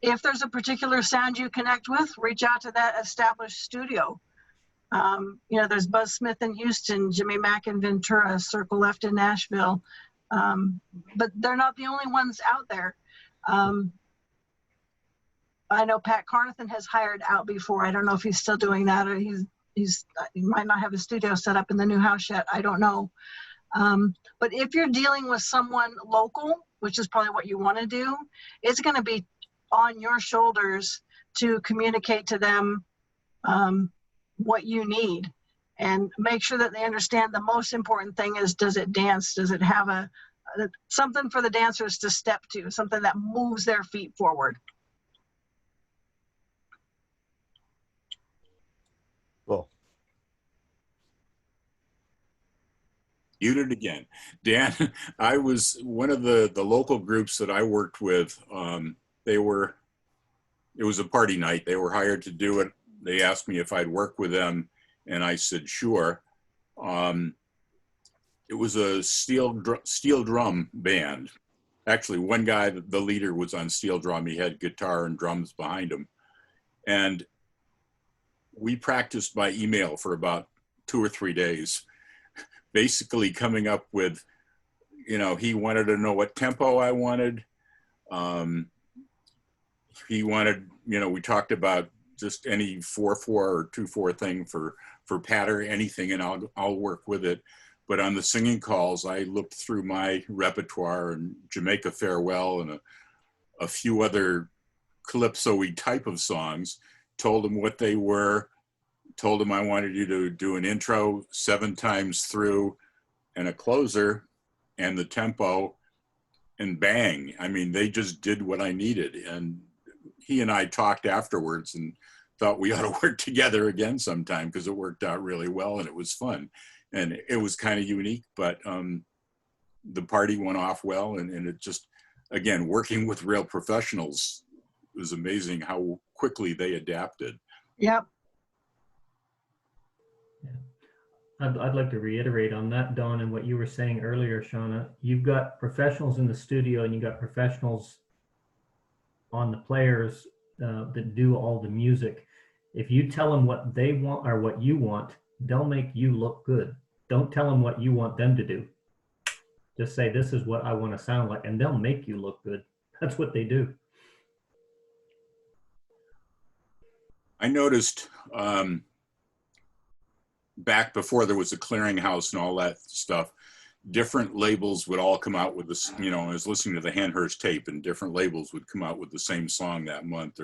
If there's a particular sound you connect with, reach out to that established studio. There's Buzz Smith in Houston, Jimmy Mack in Ventura, Circle Left in Nashville, but they're not the only ones out there. I know Pat Carnathan has hired out before. I don't know if he's still doing that, or he might not have a studio set up in the new house yet. I don't know. But if you're dealing with someone local, which is probably what you want to do, it's going to be on your shoulders to communicate to them what you need, and make sure that they understand the most important thing is, does it dance? Does it have something for the dancers to step to, something that moves their feet forward? Cool. You did it again. Dan, I was one of the local groups that I worked with. It was a party night. They were hired to do it. They asked me if I'd work with them, and I said, sure. It was a steel drum band. Actually, one guy, the leader, was on steel drum. He had guitar and drums behind him. And we practiced by email for about 2 or 3 days, basically coming up with, he wanted to know what tempo I wanted. He wanted, we talked about just any 4/4 or 2/4 thing for patter, anything, and I'll work with it. But on the singing calls, I looked through my repertoire and Jamaica Farewell and a few other calypso-y type of songs, told them what they were, told them I wanted you to do an intro 7 times through and a closer and the tempo, and bang. I mean, they just did what I needed. And he and I talked afterwards and thought we ought to work together again sometime, because it worked out really well and it was fun. And it was kind of unique, but the party went off well. And it just, again, working with real professionals, it was amazing how quickly they adapted. Yep. I'd like to reiterate on that, Don, and what you were saying earlier, Shauna. You've got professionals in the studio and you've got professionals on the players that do all the music. If you tell them what they want or what you want, they'll make you look good. Don't tell them what you want them to do. Just say, this is what I want to sound like, and they'll make you look good. That's what they do. I noticed back before there was a clearinghouse and all that stuff, different labels would all come out with this, I was listening to the Hanhurst tape, and different labels would come out with the same song that month,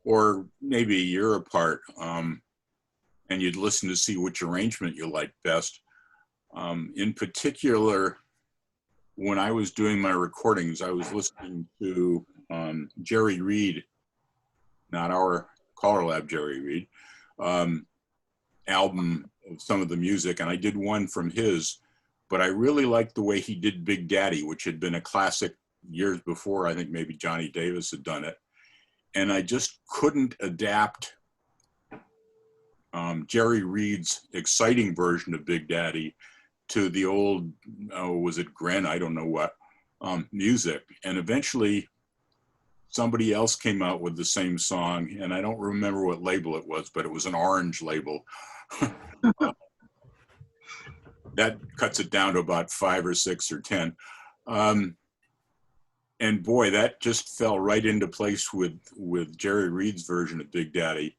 or maybe a year apart. And you'd listen to see which arrangement you liked best. In particular, when I was doing my recordings, I was listening to Jerry Reed, not our Color Lab Jerry Reed, album of some of the music, and I did one from his, but I really liked the way he did Big Daddy, which had been a classic years before. I think maybe Johnny Davis had done it. And I just couldn't adapt Jerry Reed's exciting version of Big Daddy to the old, was it Gren? I don't know what, music. And eventually somebody else came out with the same song, and I don't remember what label it was, but it was an orange label. That cuts it down to about 5 or 6 or 10. And boy, that just fell right into place with Jerry Reed's version of Big Daddy.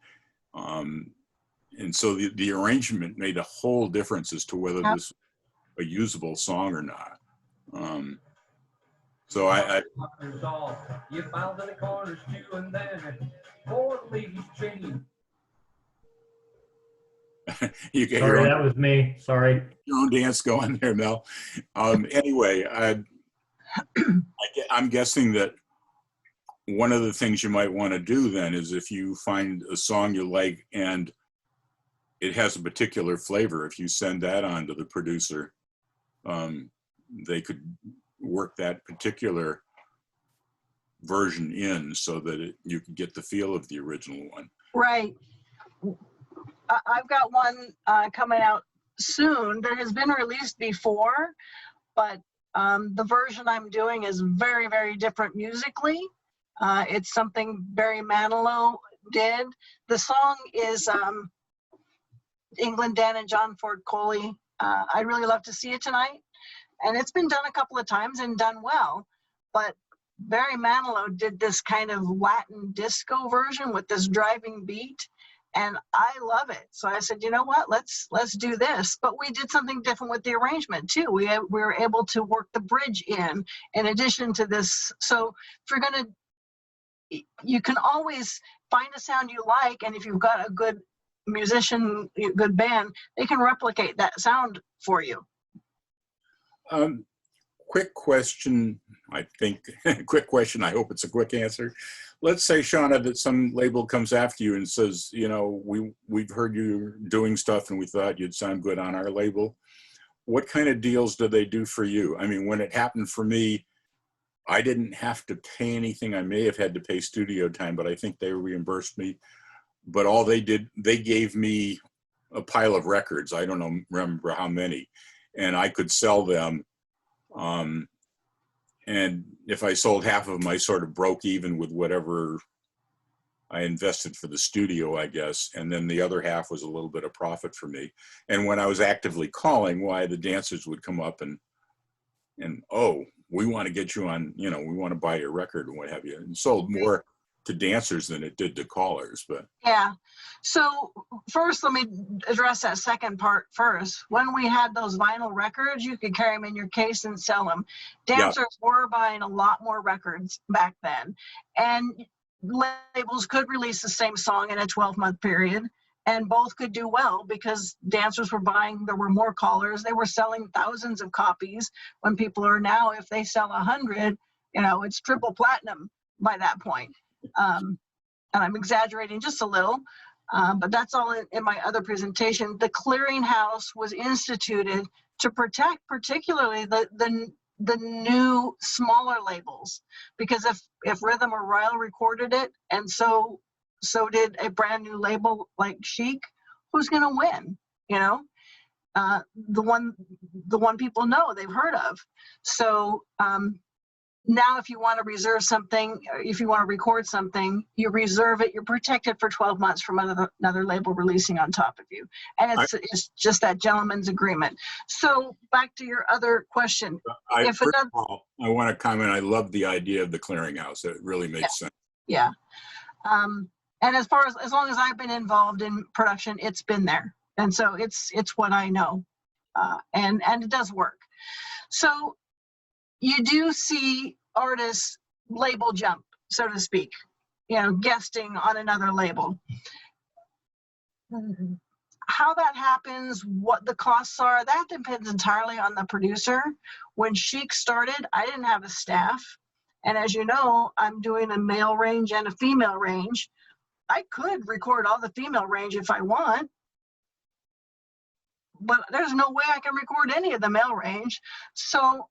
And so the arrangement made a whole difference as to whether this a usable song or not. So I You found in the corners too, and then four ladies chain. you get Sorry, that was me. Sorry. your own dance going there, Mel. Anyway, I'm guessing that one of the things you might want to do then is if you find a song you like and it has a particular flavor, if you send that on to the producer, they could work that particular version in so that you could get the feel of the original one. Right. I've got one coming out soon that has been released before, but the version I'm doing is very, very different musically. It's something Barry Manilow did. The song is England Dan and John Ford Coley. I'd really love to see it tonight. And it's been done a couple of times and done well, but Barry Manilow did this kind of Latin disco version with this driving beat, and I love it. So I said, you know what, let's do this. But we did something different with the arrangement too. We were able to work the bridge in addition to this. So if you're gonna, you can always find a sound you like, and if you've got a good musician, good band, they can replicate that sound for you. Quick question, I think, quick question, I hope it's a quick answer. Let's say, Shauna, that some label comes after you and says, you know, we've heard you doing stuff and we thought you'd sound good on our label. What kind of deals do they do for you? I mean, when it happened for me, I didn't have to pay anything. I may have had to pay studio time, but I think they reimbursed me. But all they did, they gave me a pile of records. I don't remember how many. And I could sell them. And if I sold half of them, I sort of broke even with whatever I invested for the studio, I guess. And then the other half was a little bit of profit for me. And when I was actively calling, why the dancers would come up and oh, we want to get you on, you know, we want to buy your record and what have you. And sold more to dancers than it did to callers. But yeah. So first, let me address that second part first. When we had those vinyl records, you could carry them in your case and sell them. Dancers were buying a lot more records back then, and labels could release the same song in a 12-month period, and both could do well because dancers were buying. There were more callers. They were selling thousands of copies. When people are now, if they sell 100, you know, it's triple platinum by that point. And I'm exaggerating just a little, but that's all in my other presentation. The clearinghouse was instituted to protect particularly the new smaller labels, because if Rhythm or Royal recorded it and so did a brand new label like Chic, who's going to win? You know, the one people know, they've heard of. So now, if you want to reserve something, if you want to record something, you reserve it, you're protected for 12 months from another label releasing on top of you. And it's just that gentleman's agreement. So back to your other question. First of all, I want to comment, I love the idea of the clearinghouse. It really makes sense. Yeah. And as long as I've been involved in production, it's been there. And so it's what I know. And it does work. So you do see artists label jump, so to speak, you know, guesting on another label. How that happens, what the costs are, that depends entirely on the producer. When Chic started, I didn't have a staff. And as you know, I'm doing a male range and a female range. I could record all the female range if I want, but there's no way I can record any of the male range. So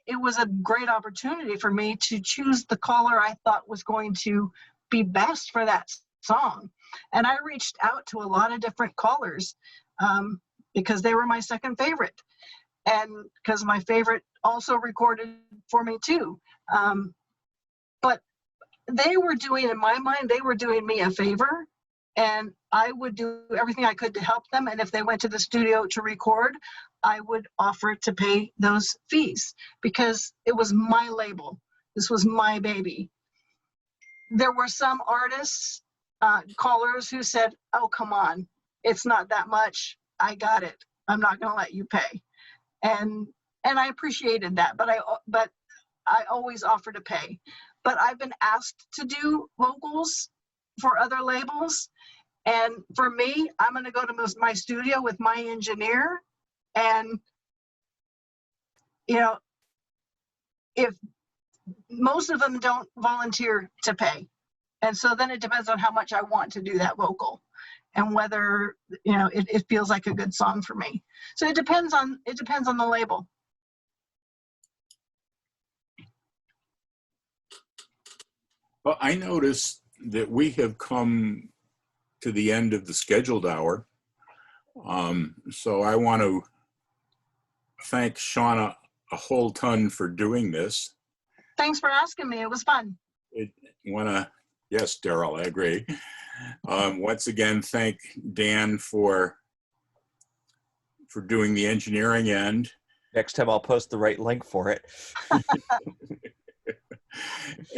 it was a great opportunity for me to choose the caller I thought was going to be best for that song. And I reached out to a lot of different callers because they were my second favorite. And because my favorite also recorded for me too. But they were doing, in my mind, they were doing me a favor. And I would do everything I could to help them. And if they went to the studio to record, I would offer to pay those fees because it was my label. This was my baby. There were some artists, callers who said, oh, come on, it's not that much. I got it. I'm not going to let you pay. and I appreciated that, but I always offer to pay. But I've been asked to do vocals for other labels, and for me, I'm going to go to my studio with my engineer, and if most of them don't volunteer to pay, and so then it depends on how much I want to do that vocal, and whether it feels like a good song for me. So it depends on the label. Well, I noticed that we have come to the end of the scheduled hour. So I want to thank Shauna a whole ton for doing this. Thanks for asking me. It was fun. Yes, Daryl, I agree. Once again, thank Dan for doing the engineering end. Next time I'll post the right link for it.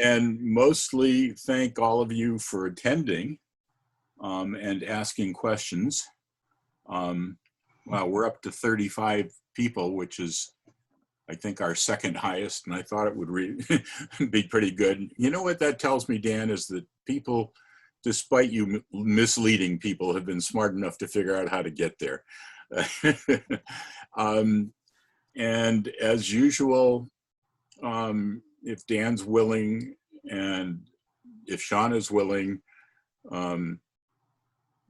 And mostly thank all of you for attending and asking questions. Well, we're up to 35 people, which is, I think, our second highest, and I thought it would be pretty good. You know what that tells me, Dan, is that people, despite you misleading people, have been smart enough to figure out how to get there. And as usual, if Dan's willing and if Shauna's willing,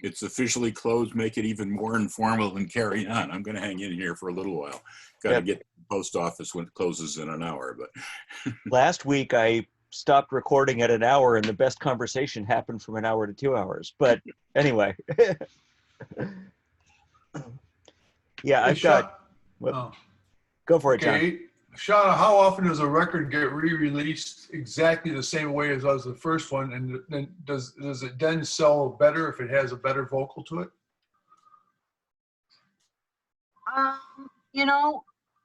it's officially closed. Make it even more informal and carry on. I'm going to hang in here for a little while. Got to get to the post office when it closes in an hour. But last week I stopped recording at an hour, and the best conversation happened from an hour to 2 hours. But anyway, yeah, I've got. Go for it, John. Okay, Shauna, how often does a record get re-released exactly the same way as was the first one, and then does it then sell better if it has a better vocal to it?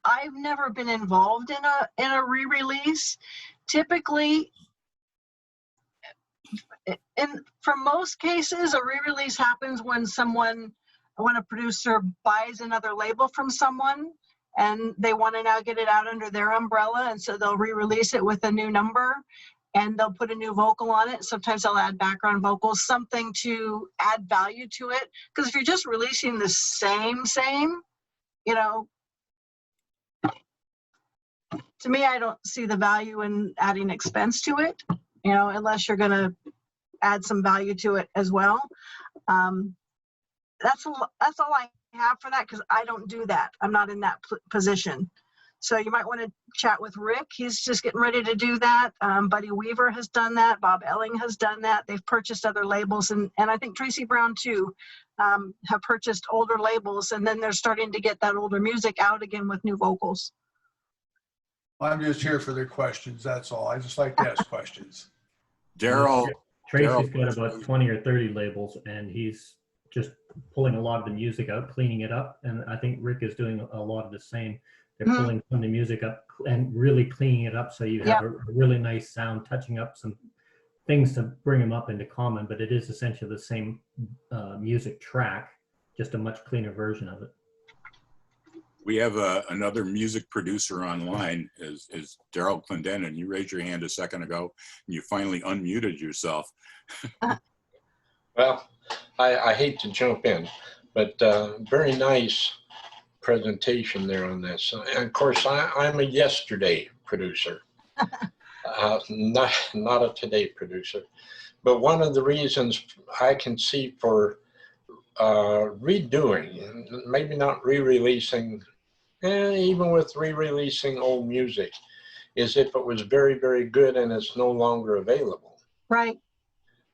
I've never been involved in a re-release. Typically, for most cases, a re-release happens when a producer buys another label from someone, and they want to now get it out under their umbrella, and so they'll re-release it with a new number, and they'll put a new vocal on it. Sometimes they'll add background vocals, something to add value to it. Because if you're just releasing the same, to me, I don't see the value in adding expense to it, unless you're going to add some value to it as well. That's all I have for that, because I don't do that. I'm not in that position. So you might want to chat with Rick. He's just getting ready to do that. Buddy Weaver has done that. Bob Elling has done that. They've purchased other labels. And I think Tracy Brown, too, have purchased older labels. And then they're starting to get that older music out again with new vocals. I'm just here for their questions. That's all. I just like to ask questions. Daryl. Tracy's got about 20 or 30 labels, and he's just pulling a lot of the music out, cleaning it up. And I think Rick is doing a lot of the same. They're pulling some of the music up and really cleaning it up so you have a really nice sound, touching up some things to bring them up into common, but it is essentially the same music track, just a much cleaner version of it. We have another music producer online, is Daryl Clendenin. You raised your hand a second ago, and you finally unmuted yourself. Well, I hate to jump in, but very nice presentation there on that. So, and of course, I'm a yesterday producer, not a today producer. But one of the reasons I can see for redoing, maybe not re-releasing, even with re-releasing old music, is if it was very, very good and it's no longer available. Right.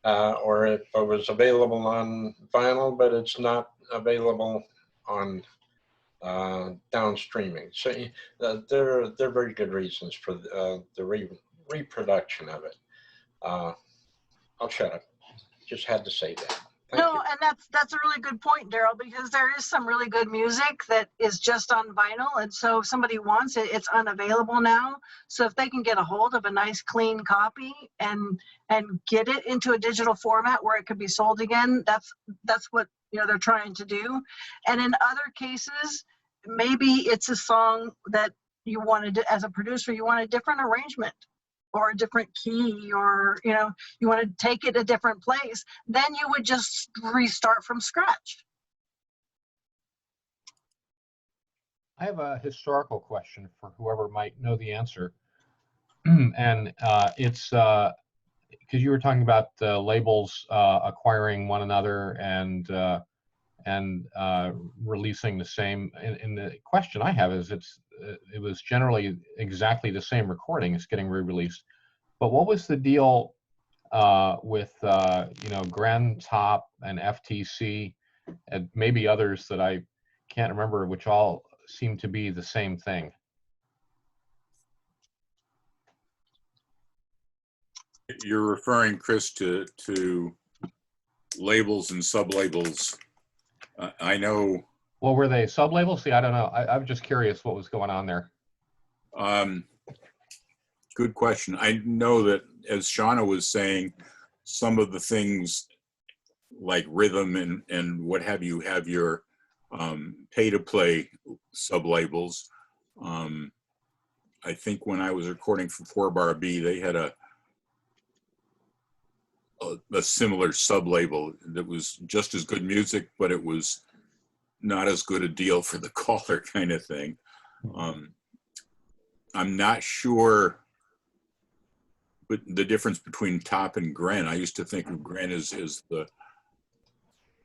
Or if it was available on vinyl, but it's not available on downstreaming. So they're very good reasons for the reproduction of it. I'll shut up. Just had to say that. Thank you. And that's a really good point, Daryl, because there is some really good music that is just on vinyl, and so if somebody wants it, it's unavailable now. So if they can get a hold of a nice clean copy and get it into a digital format where it could be sold again, that's what they're trying to do. And in other cases, maybe it's a song that you wanted to, as a producer, you want a different arrangement or a different key, or, you know, you want to take it a different place, then you would just restart from scratch. I have a historical question for whoever might know the answer. And it's because you were talking about labels acquiring one another and releasing the same. And the question I have is, it was generally exactly the same recording. It's getting re-released. But what was the deal with you know, Grand Top and FTC and maybe others that I can't remember, which all seem to be the same thing? You're referring, Chris, to labels and sub-labels. I know. Well, were they sub-labels? See, I don't know. I'm just curious what was going on there. Good question. I know that, as Shauna was saying, some of the things like rhythm and what have you have your pay-to-play sub-labels. I think when I was recording for 4-Bar B, they had a similar sub-label that was just as good music, but it was not as good a deal for the caller, kind of thing. I'm not sure, but the difference between Top and Gren, I used to think of Gren as the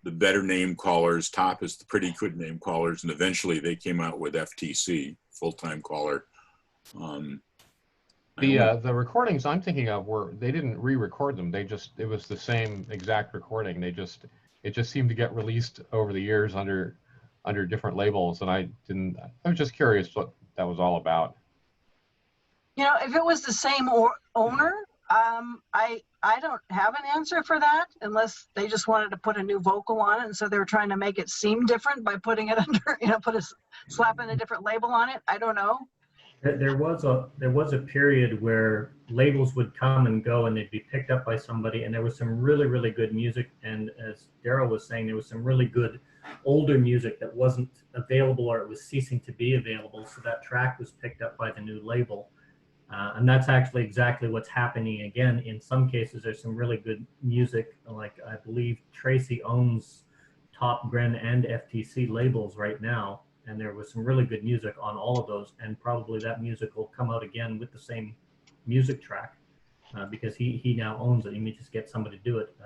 better name callers. Top is the pretty good name callers, and eventually they came out with FTC, full-time caller. The recordings I'm thinking of they didn't re-record them. It was the same exact recording. It just seemed to get released over the years under different labels, and I was just curious what that was all about. You know, if it was the same owner, I don't have an answer for that, unless they just wanted to put a new vocal on it, and so they were trying to make it seem different by putting it under, you know, slapping a different label on it. I don't know. There was a period where labels would come and go, and they'd be picked up by somebody, and there was some really, really good music. And as Daryl was saying, there was some really good older music that wasn't available, or it was ceasing to be available. So that track was picked up by the new label. And that's actually exactly what's happening again. In some cases, there's some really good music. Like, I believe Tracy owns Top, Gren, and FTC labels right now. And there was some really good music on all of those. And probably that music will come out again with the same music track because he now owns it. He may just get somebody to do it.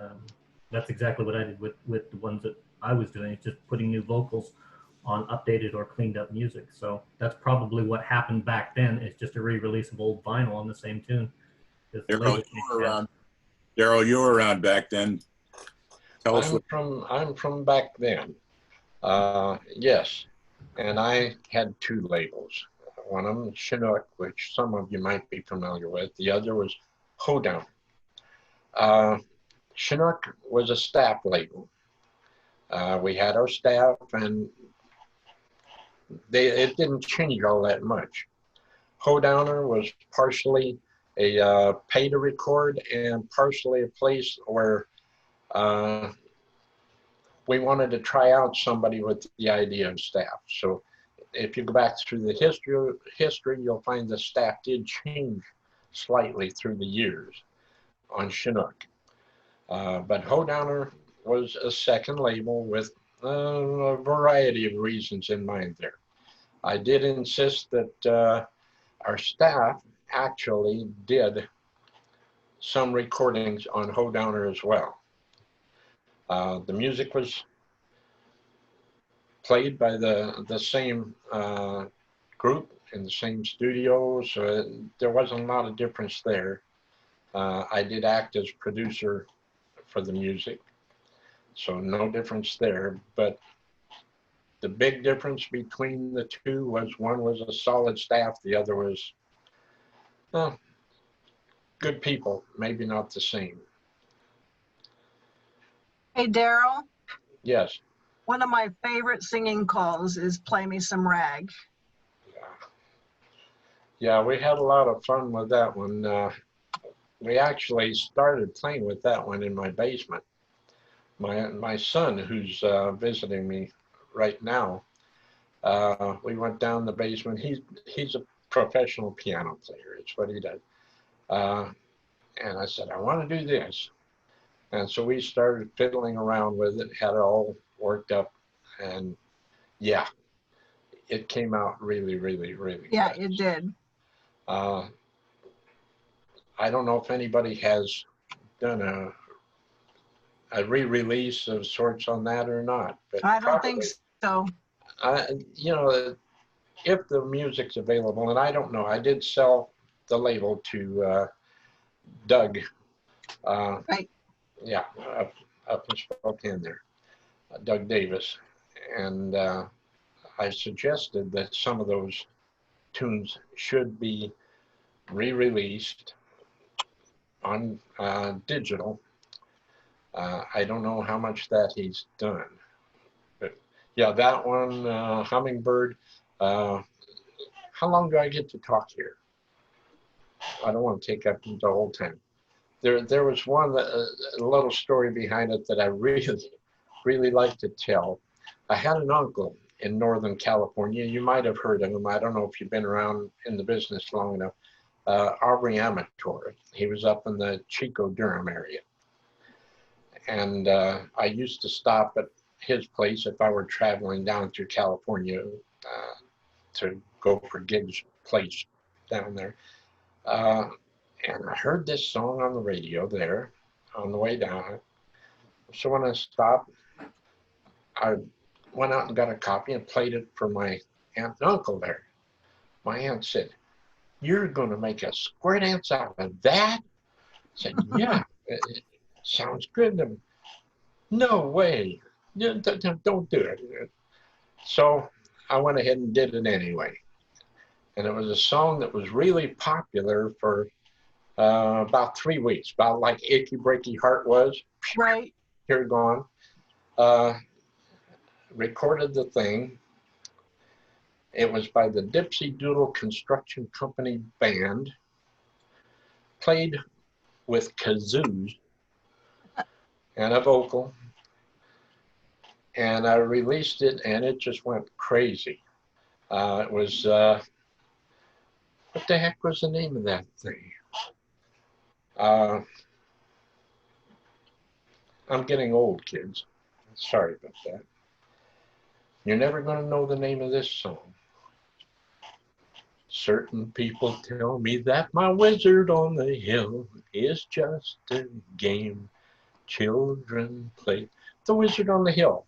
That's exactly what I did with the ones that I was doing. It's just putting new vocals on updated or cleaned up music. So that's probably what happened back then. It's just a re-release of old vinyl on the same tune. Daryl, you were around back then. Tell us I'm from back then. Yes, and I had 2 labels. One of them, Chinook, which some of you might be familiar with. The other was Hoedown. Chinook was a staff label. We had our staff, and it didn't change all that much. Hoedowner was partially a pay to record and partially a place where we wanted to try out somebody with the idea of staff. So if you go back through the history, you'll find the staff did change slightly through the years on Chinook. But Hoedowner was a second label with a variety of reasons in mind there. I did insist that our staff actually did some recordings on Hoedowner as well. The music was played by the same group in the same studio, so there wasn't a lot of difference there. I did act as producer for the music, so no difference there. But the big difference between the two was one was a solid staff, the other was good people, maybe not the same. Hey, Daryl. Yes. One of my favorite singing calls is Play Me Some Rag. Yeah, we had a lot of fun with that one. We actually started playing with that one in my basement. My son, who's visiting me right now, We went down the basement. He's a professional piano player. It's what he does. And I said, I want to do this. And so we started fiddling around with it, had it all worked up. And yeah, it came out really, really, really Yeah, good. it did. I don't know if anybody has done a re-release of sorts on that or not. But I don't probably, think so. you know, if the music's available, and I don't know, I did sell the label to Doug. Right. Yeah, up in Spokane there, Doug Davis. And I suggested that some of those tunes should be re-released on digital. I don't know how much that he's done. But yeah, that one, Hummingbird. How long do I get to talk here? I don't want to take up the whole time. There was one, a little story behind it that I really like to tell. I had an uncle in Northern California. You might have heard of him. I don't know if you've been around in the business long enough. Aubrey Amateur. He was up in the Chico, Durham area. And I used to stop at his place if I were traveling down through California to go for gigs place down there. And I heard this song on the radio there on the way down. So when I stopped, I went out and got a copy and played it for my aunt and uncle there. My aunt said, "You're going to make a square dance out of that?" I said, "Yeah, it sounds good to me." "No way. Don't do it." So I went ahead and did it anyway. And it was a song that was really popular for about 3 weeks, about like Achy Breaky Heart was. Right. Here gone. Recorded the thing. It was by the Dipsy Doodle Construction Company Band. Played with kazoos and a vocal. And I released it and it just went crazy. It was, what the heck was the name of that thing? I'm getting old, kids. Sorry about that. You're never going to know the name of this song. Certain people tell me that my wizard on the hill is just a game children play. The Wizard on the Hill.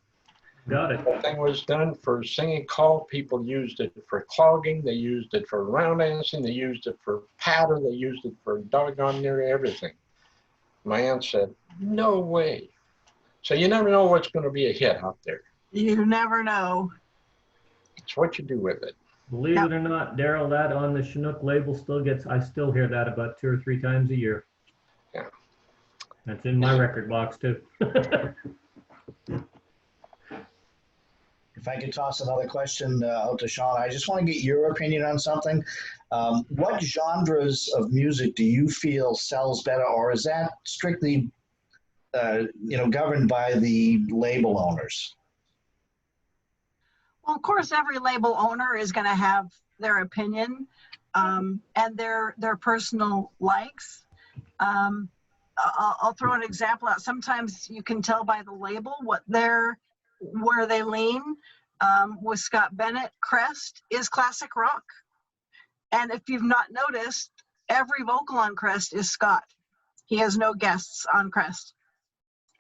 Got it. The thing was done for singing call. People used it for clogging. They used it for round dancing. They used it for patter. They used it for doggone near everything. My aunt said, "No way." So you never know what's going to be a hit out there. You never know. It's what you do with it. Believe it or not, Daryl, that on the Chinook label still gets, I still hear that about 2 or 3 times a year. Yeah. That's in my record box too. If I could toss another question out to Shauna, I just want to get your opinion on something. What genres of music do you feel sells better, or is that strictly, governed by the label owners? Well, of course, every label owner is going to have their opinion and their personal likes. I'll throw an example out. Sometimes you can tell by the label where they lean. With Scott Bennett, Crest is classic rock. And if you've not noticed, every vocal on Crest is Scott. He has no guests on Crest.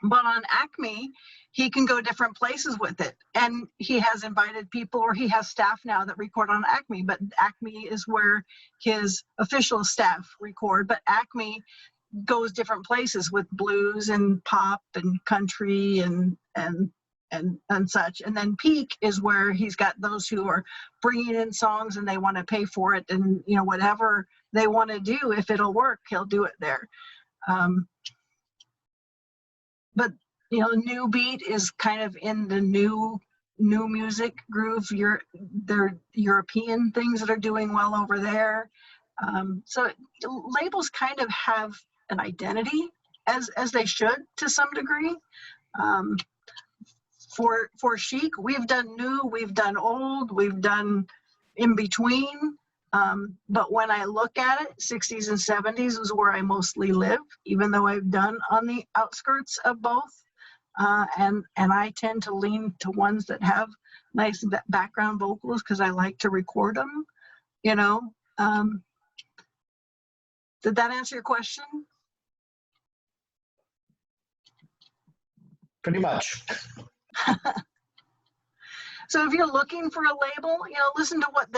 But on Acme, he can go different places with it. And he has invited people, or he has staff now that record on Acme, but Acme is where his official staff record. But Acme goes different places with blues and pop and country and such. And then Peak is where he's got those who are bringing in songs and they want to pay for it, and whatever they want to do, if it'll work, he'll do it there. But New Beat is kind of in the new music groove. They're European things that are doing well over there. So labels kind of have an identity, as they should to some degree. for chic, we've done new, we've done old, we've done in between. But when I look at it, 60s and 70s is where I mostly live, even though I've done on the outskirts of both. And I tend to lean to ones that have nice background vocals because I like to record them, you know. Did that answer your question? Pretty much. So if you're looking for a label, you know, listen to what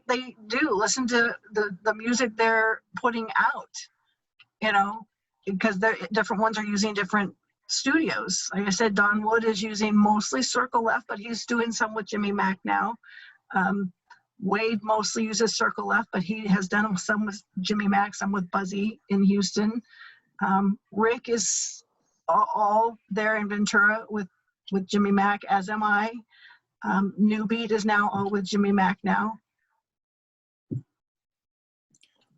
they do. Listen to the music they're putting out, you know, because they're different ones are using different studios. Like I said, Don Wood is using mostly Circle F, but he's doing some with Jimmy Mac now. Wade mostly uses Circle F, but he has done some with Jimmy Mac, some with Buzzy in Houston. Rick is all there in Ventura with Jimmy Mac, as am I. Newbie is now all with Jimmy Mac now.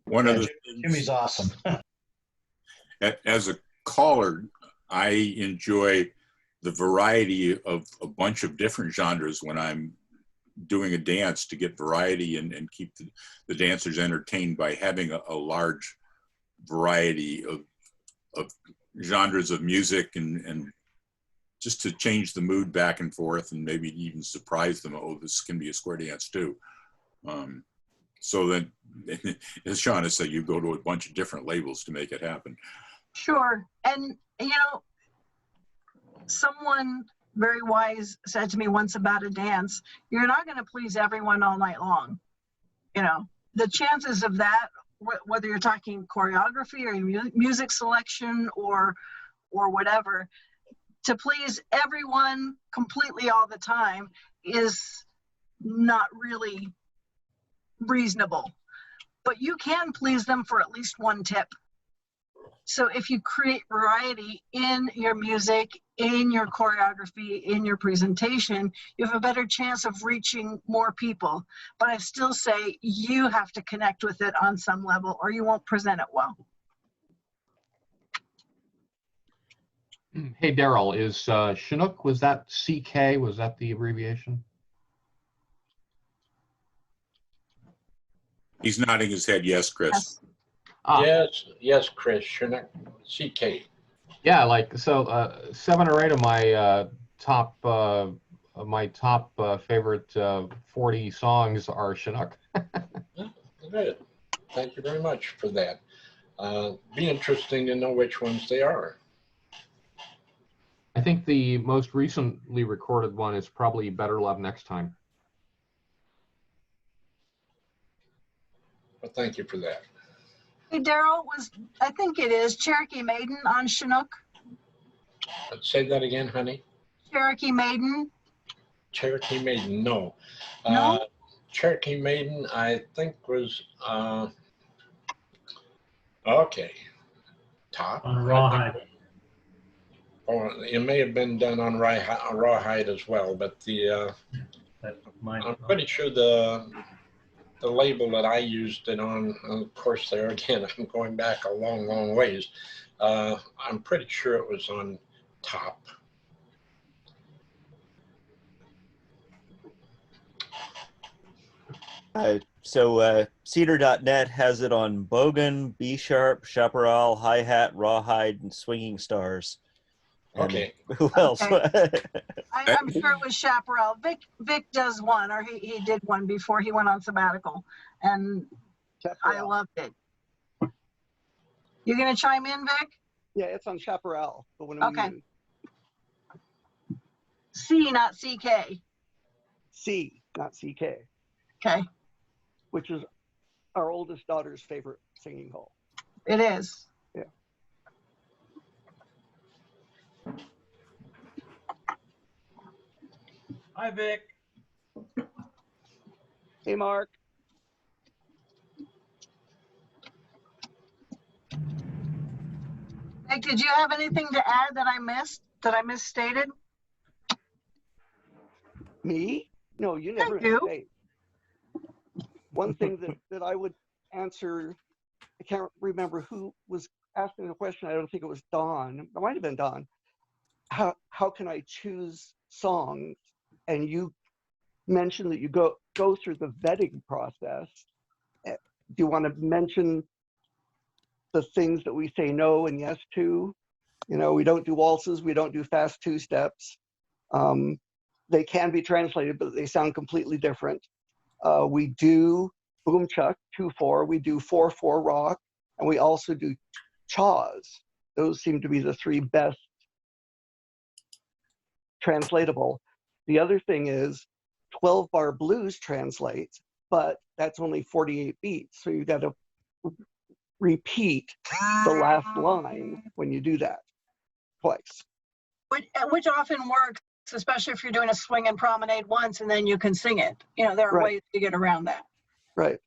One of the Jimmy's awesome. As a caller, I enjoy the variety of a bunch of different genres when I'm doing a dance, to get variety and keep the dancers entertained by having a large variety of genres of music and just to change the mood back and forth and maybe even surprise them. Oh, this can be a square dance too. So then, as Shauna said, you go to a bunch of different labels to make it happen. Sure. And, you know, someone very wise said to me once about a dance, you're not going to please everyone all night long. You know, the chances of that, whether you're talking choreography or music selection or whatever, to please everyone completely all the time is not really reasonable. But you can please them for at least one tip. So if you create variety in your music, in your choreography, in your presentation, you have a better chance of reaching more people. But I still say you have to connect with it on some level or you won't present it well. Hey, Daryl, is Chinook, was that CK? Was that the abbreviation? He's nodding his head, yes, Chris. Yes. Ah. Yes, Chris, Shauna, CK. Yeah, like, so 7 or 8 of my top favorite 40 songs are Chinook. Good. Thank you very much for that. Be interesting to know which ones they are. I think the most recently recorded one is probably Better Love Next Time. Well, thank you for that. Hey, Daryl, I think it is Cherokee Maiden on Chinook. Say that again, honey. Cherokee Maiden. Cherokee Maiden, no. No? Cherokee Maiden, I think was, okay. Top. On Rawhide. Oh, it may have been done on Rawhide as well, but I'm pretty sure the label that I used it on, of course, there again, I'm going back a long, long ways. I'm pretty sure it was on Top. So Cedar.net has it on Bogan, B Sharp, Chaparral, Hi-Hat, Rawhide, and Swinging Stars. And okay. Who else? Okay. I'm sure it was Chaparral. Vic does one, or he did one before he went on sabbatical, and I loved it. You gonna chime in, Vic? Yeah, it's on Chaparral. The one Okay. we use. C, not CK. C, not CK. Okay. Which is our oldest daughter's favorite singing hall. It is. Yeah. Hi, Vic. Hey, Mark. Vic, did you have anything to add that I missed? That I misstated? Me? No, you never. I do. Hey, one thing that I would answer, I can't remember who was asking the question. I don't think it was Don. It might have been Don. how can I choose songs? And you mentioned that you go through the vetting process. Do you want to mention the things that we say no and yes to? You know, we don't do waltzes, we don't do fast two-steps. They can be translated, but they sound completely different. We do boom chuck 2/4, we do 4/4 rock, and we also do chaws. Those seem to be the three best translatable. The other thing is 12-bar blues translates, but that's only 48 beats. So you got to repeat the last line when you do that twice. Which often works, especially if you're doing a swing and promenade once and then you can sing it. You know, there are ways to get around that. Right.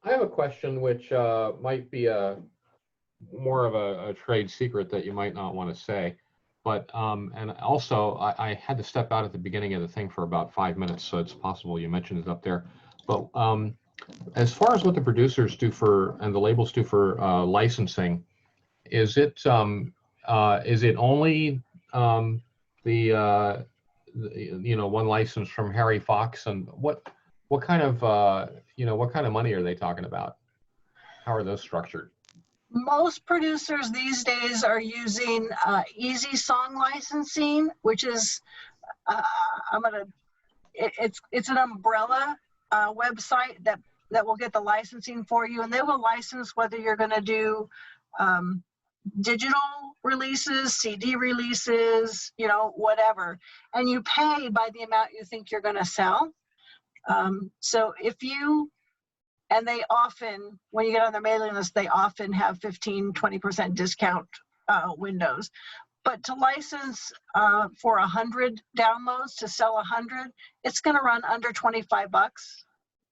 I have a question which might be more of a trade secret that you might not want to say. But, and also, I had to step out at the beginning of the thing for about 5 minutes, so it's possible you mentioned it up there. But as far as what the producers do for, and the labels do for licensing, is it only the you know, one license from Harry Fox, and what kind of you know, what kind of money are they talking about? How are those structured? Most producers these days are using easy song licensing, which is it's an umbrella website that will get the licensing for you, and they will license whether you're going to do digital releases, CD releases, you know, whatever, and you pay by the amount you think you're going to sell. So if you, and they often, when you get on their mailing list, they often have 15-20% discount windows. But to license for 100 downloads, to sell 100, it's going to run under $25.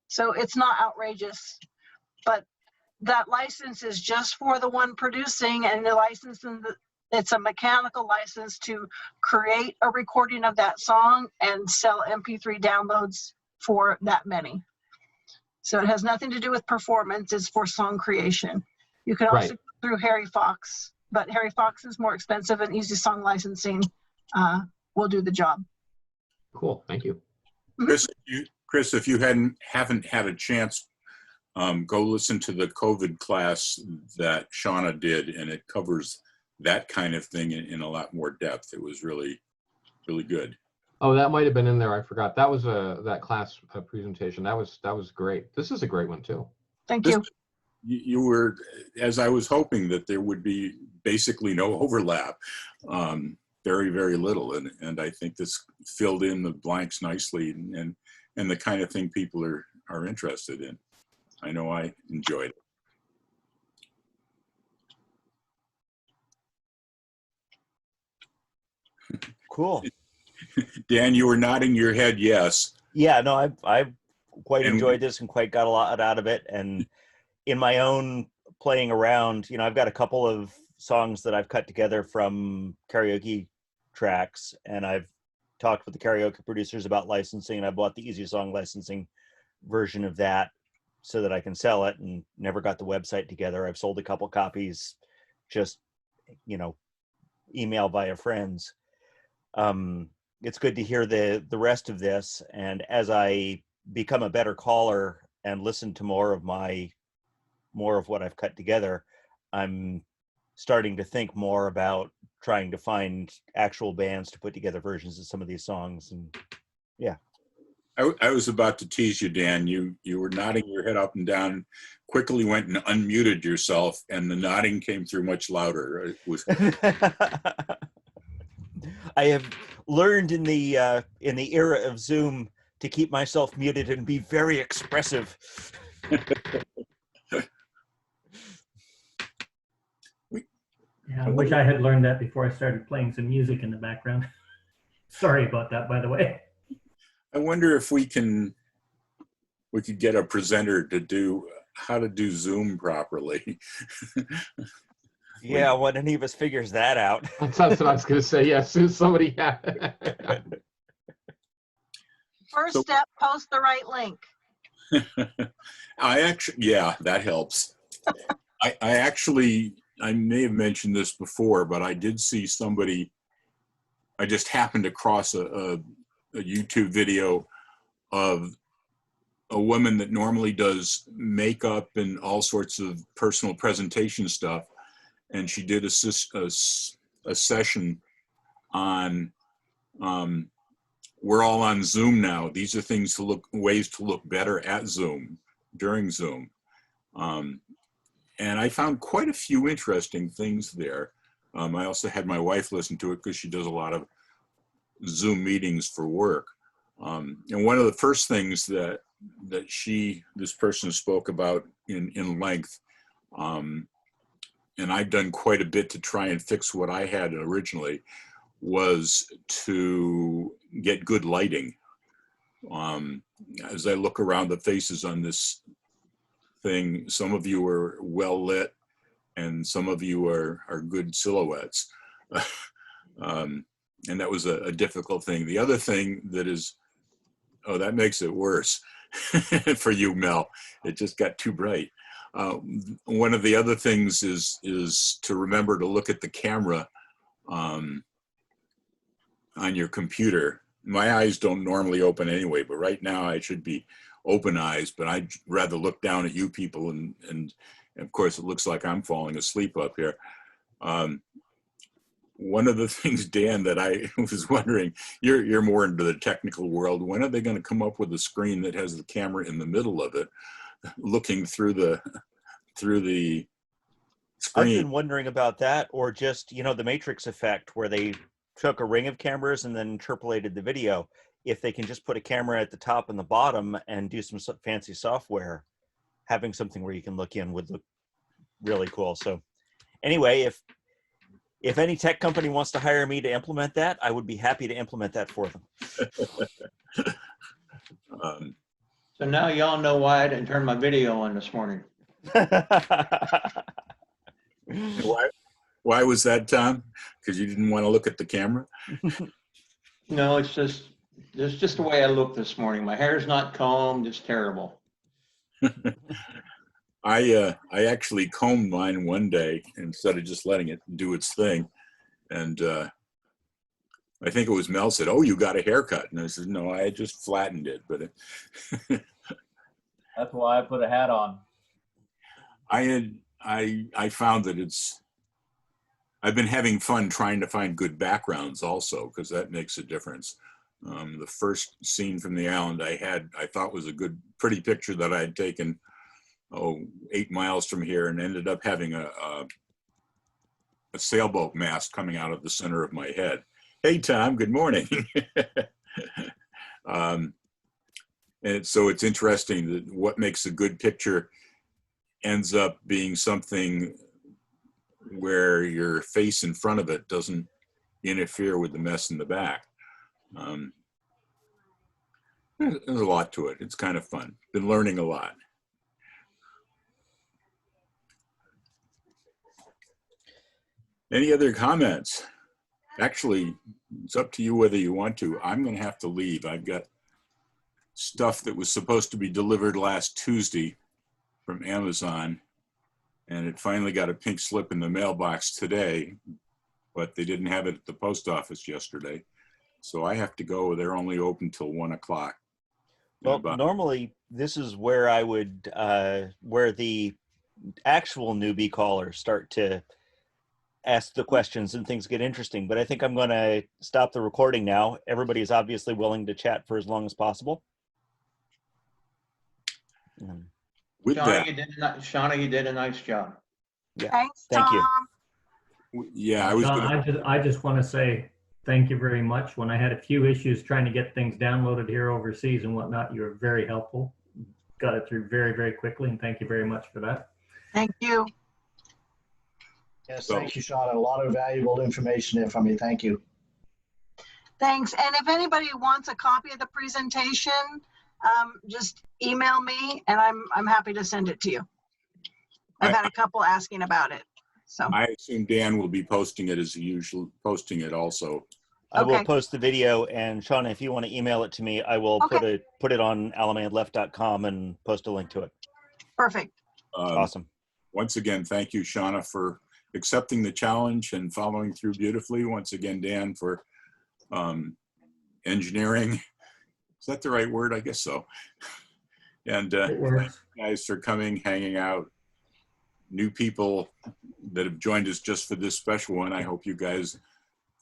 So it's not outrageous. But that license is just for the one producing, and the license, it's a mechanical license to create a recording of that song and sell MP3 downloads for that many. So it has nothing to do with performance, it's for song creation. You can also go through Harry Fox, but Harry Fox is more expensive, and easy song licensing will do the job. Cool, thank you. Chris, if you haven't had a chance, go listen to the COVID class that Shauna did, and it covers that kind of thing in a lot more depth. It was really, really good. Oh, that might have been in there. I forgot. That was that class presentation. That was great. This is a great one too. Thank you. You were, as I was hoping, that there would be basically no overlap, very, very little, and I think this filled in the blanks nicely, and the kind of thing people are interested in. I know I enjoyed it. Cool. Dan, you were nodding your head yes. Yeah, no, I've quite enjoyed this and quite got a lot out of it. And in my own playing around, you know, I've got a couple of songs that I've cut together from karaoke tracks, and I've talked with the karaoke producers about licensing, and I bought the Easy Song licensing version of that so that I can sell it, and never got the website together. I've sold a couple copies, just, you know, email via friends. It's good to hear the rest of this, and as I become a better caller and listen to more of what I've cut together, I'm starting to think more about trying to find actual bands to put together versions of some of these songs. And yeah, I was about to tease you, Dan. You were nodding your head up and down, quickly went and unmuted yourself, and the nodding came through much louder. It was I have learned in the era of Zoom to keep myself muted and be very expressive. Yeah, I wish I had learned that before I started playing some music in the background. Sorry about that, by the way. I wonder if we could get a presenter to do how to do Zoom properly. Yeah, when any of us figures that out. That's what I was going to say. Yeah, as soon as somebody First step, post the right link. Yeah, that helps. I actually I may have mentioned this before, but I did see somebody, I just happened across a YouTube video of a woman that normally does makeup and all sorts of personal presentation stuff. And she did a session on, we're all on Zoom now. These are ways to look better at Zoom, during Zoom. And I found quite a few interesting things there. I also had my wife listen to it because she does a lot of Zoom meetings for work. And one of the first things that this person spoke about in length, and I've done quite a bit to try and fix what I had originally, was to get good lighting. As I look around the faces on this thing, some of you are well lit and some of you are good silhouettes. And that was a difficult thing. The other thing that is, oh, that makes it worse for you, Mel. It just got too bright. One of the other things is to remember to look at the camera on your computer. My eyes don't normally open anyway, but right now I should be open eyes, but I'd rather look down at you people, and of course it looks like I'm falling asleep up here. One of the things, Dan, that I was wondering, you're more into the technical world. When are they going to come up with a screen that has the camera in the middle of it, looking through the screen? I've been wondering about that, or just, the Matrix effect, where they took a ring of cameras and then interpolated the video. If they can just put a camera at the top and the bottom and do some fancy software, having something where you can look in would look really cool. So anyway, if any tech company wants to hire me to implement that, I would be happy to implement that for them. So now y'all know why I didn't turn my video on this morning. Why was that, Tom? Because you didn't want to look at the camera? No, it's just the way I look this morning. My hair's not combed. It's terrible. I actually combed mine one day instead of just letting it do its thing. And I think it was Mel said, "Oh, you got a haircut." And I said, "No, I just flattened it." But that's why I put a hat on. I found that I've been having fun trying to find good backgrounds also, because that makes a difference. The first scene from the island I thought was a pretty picture that I had taken 8 miles from here, and ended up having a sailboat mast coming out of the center of my head. Hey, Tom, good morning. And so it's interesting that what makes a good picture ends up being something where your face in front of it doesn't interfere with the mess in the back. There's a lot to it. It's kind of fun. Been learning a lot. Any other comments? Actually, it's up to you whether you want to. I'm going to have to leave. I've got stuff that was supposed to be delivered last Tuesday from Amazon, and it finally got a pink slip in the mailbox today, but they didn't have it at the post office yesterday. So I have to go. They're only open till 1 o'clock. Well, normally this is where I would, where the actual newbie callers start to ask the questions and things get interesting. But I think I'm going to stop the recording now. Everybody is obviously willing to chat for as long as possible. Shauna, you did a nice job. Yeah. Thanks, Thank Tom. you. Yeah, I just want to say thank you very much. When I had a few issues trying to get things downloaded here overseas and whatnot, you were very helpful. Got it through very, very quickly, and thank you very much for that. Thank you. Yes, thank you, Shauna. A lot of valuable information there from you. Thank you. Thanks. And if anybody wants a copy of the presentation, just email me and I'm happy to send it to you. I've had a couple asking about it. So I assume Dan will be posting it as usual, posting it also. I will post the video, and Shauna, if you want to email it to me, I will put it on alamandleft.com and post a link to it. Perfect. Awesome. Once again, thank you, Shauna, for accepting the challenge and following through beautifully. Once again, Dan, for engineering. Is that the right word? I guess so. And It works. you guys for coming, hanging out. New people that have joined us just for this special one. I hope you guys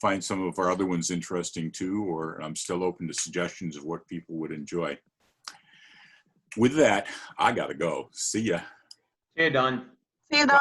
find some of our other ones interesting too, or I'm still open to suggestions of what people would enjoy. With that, I gotta go. See ya. See you, Don. See you, Don.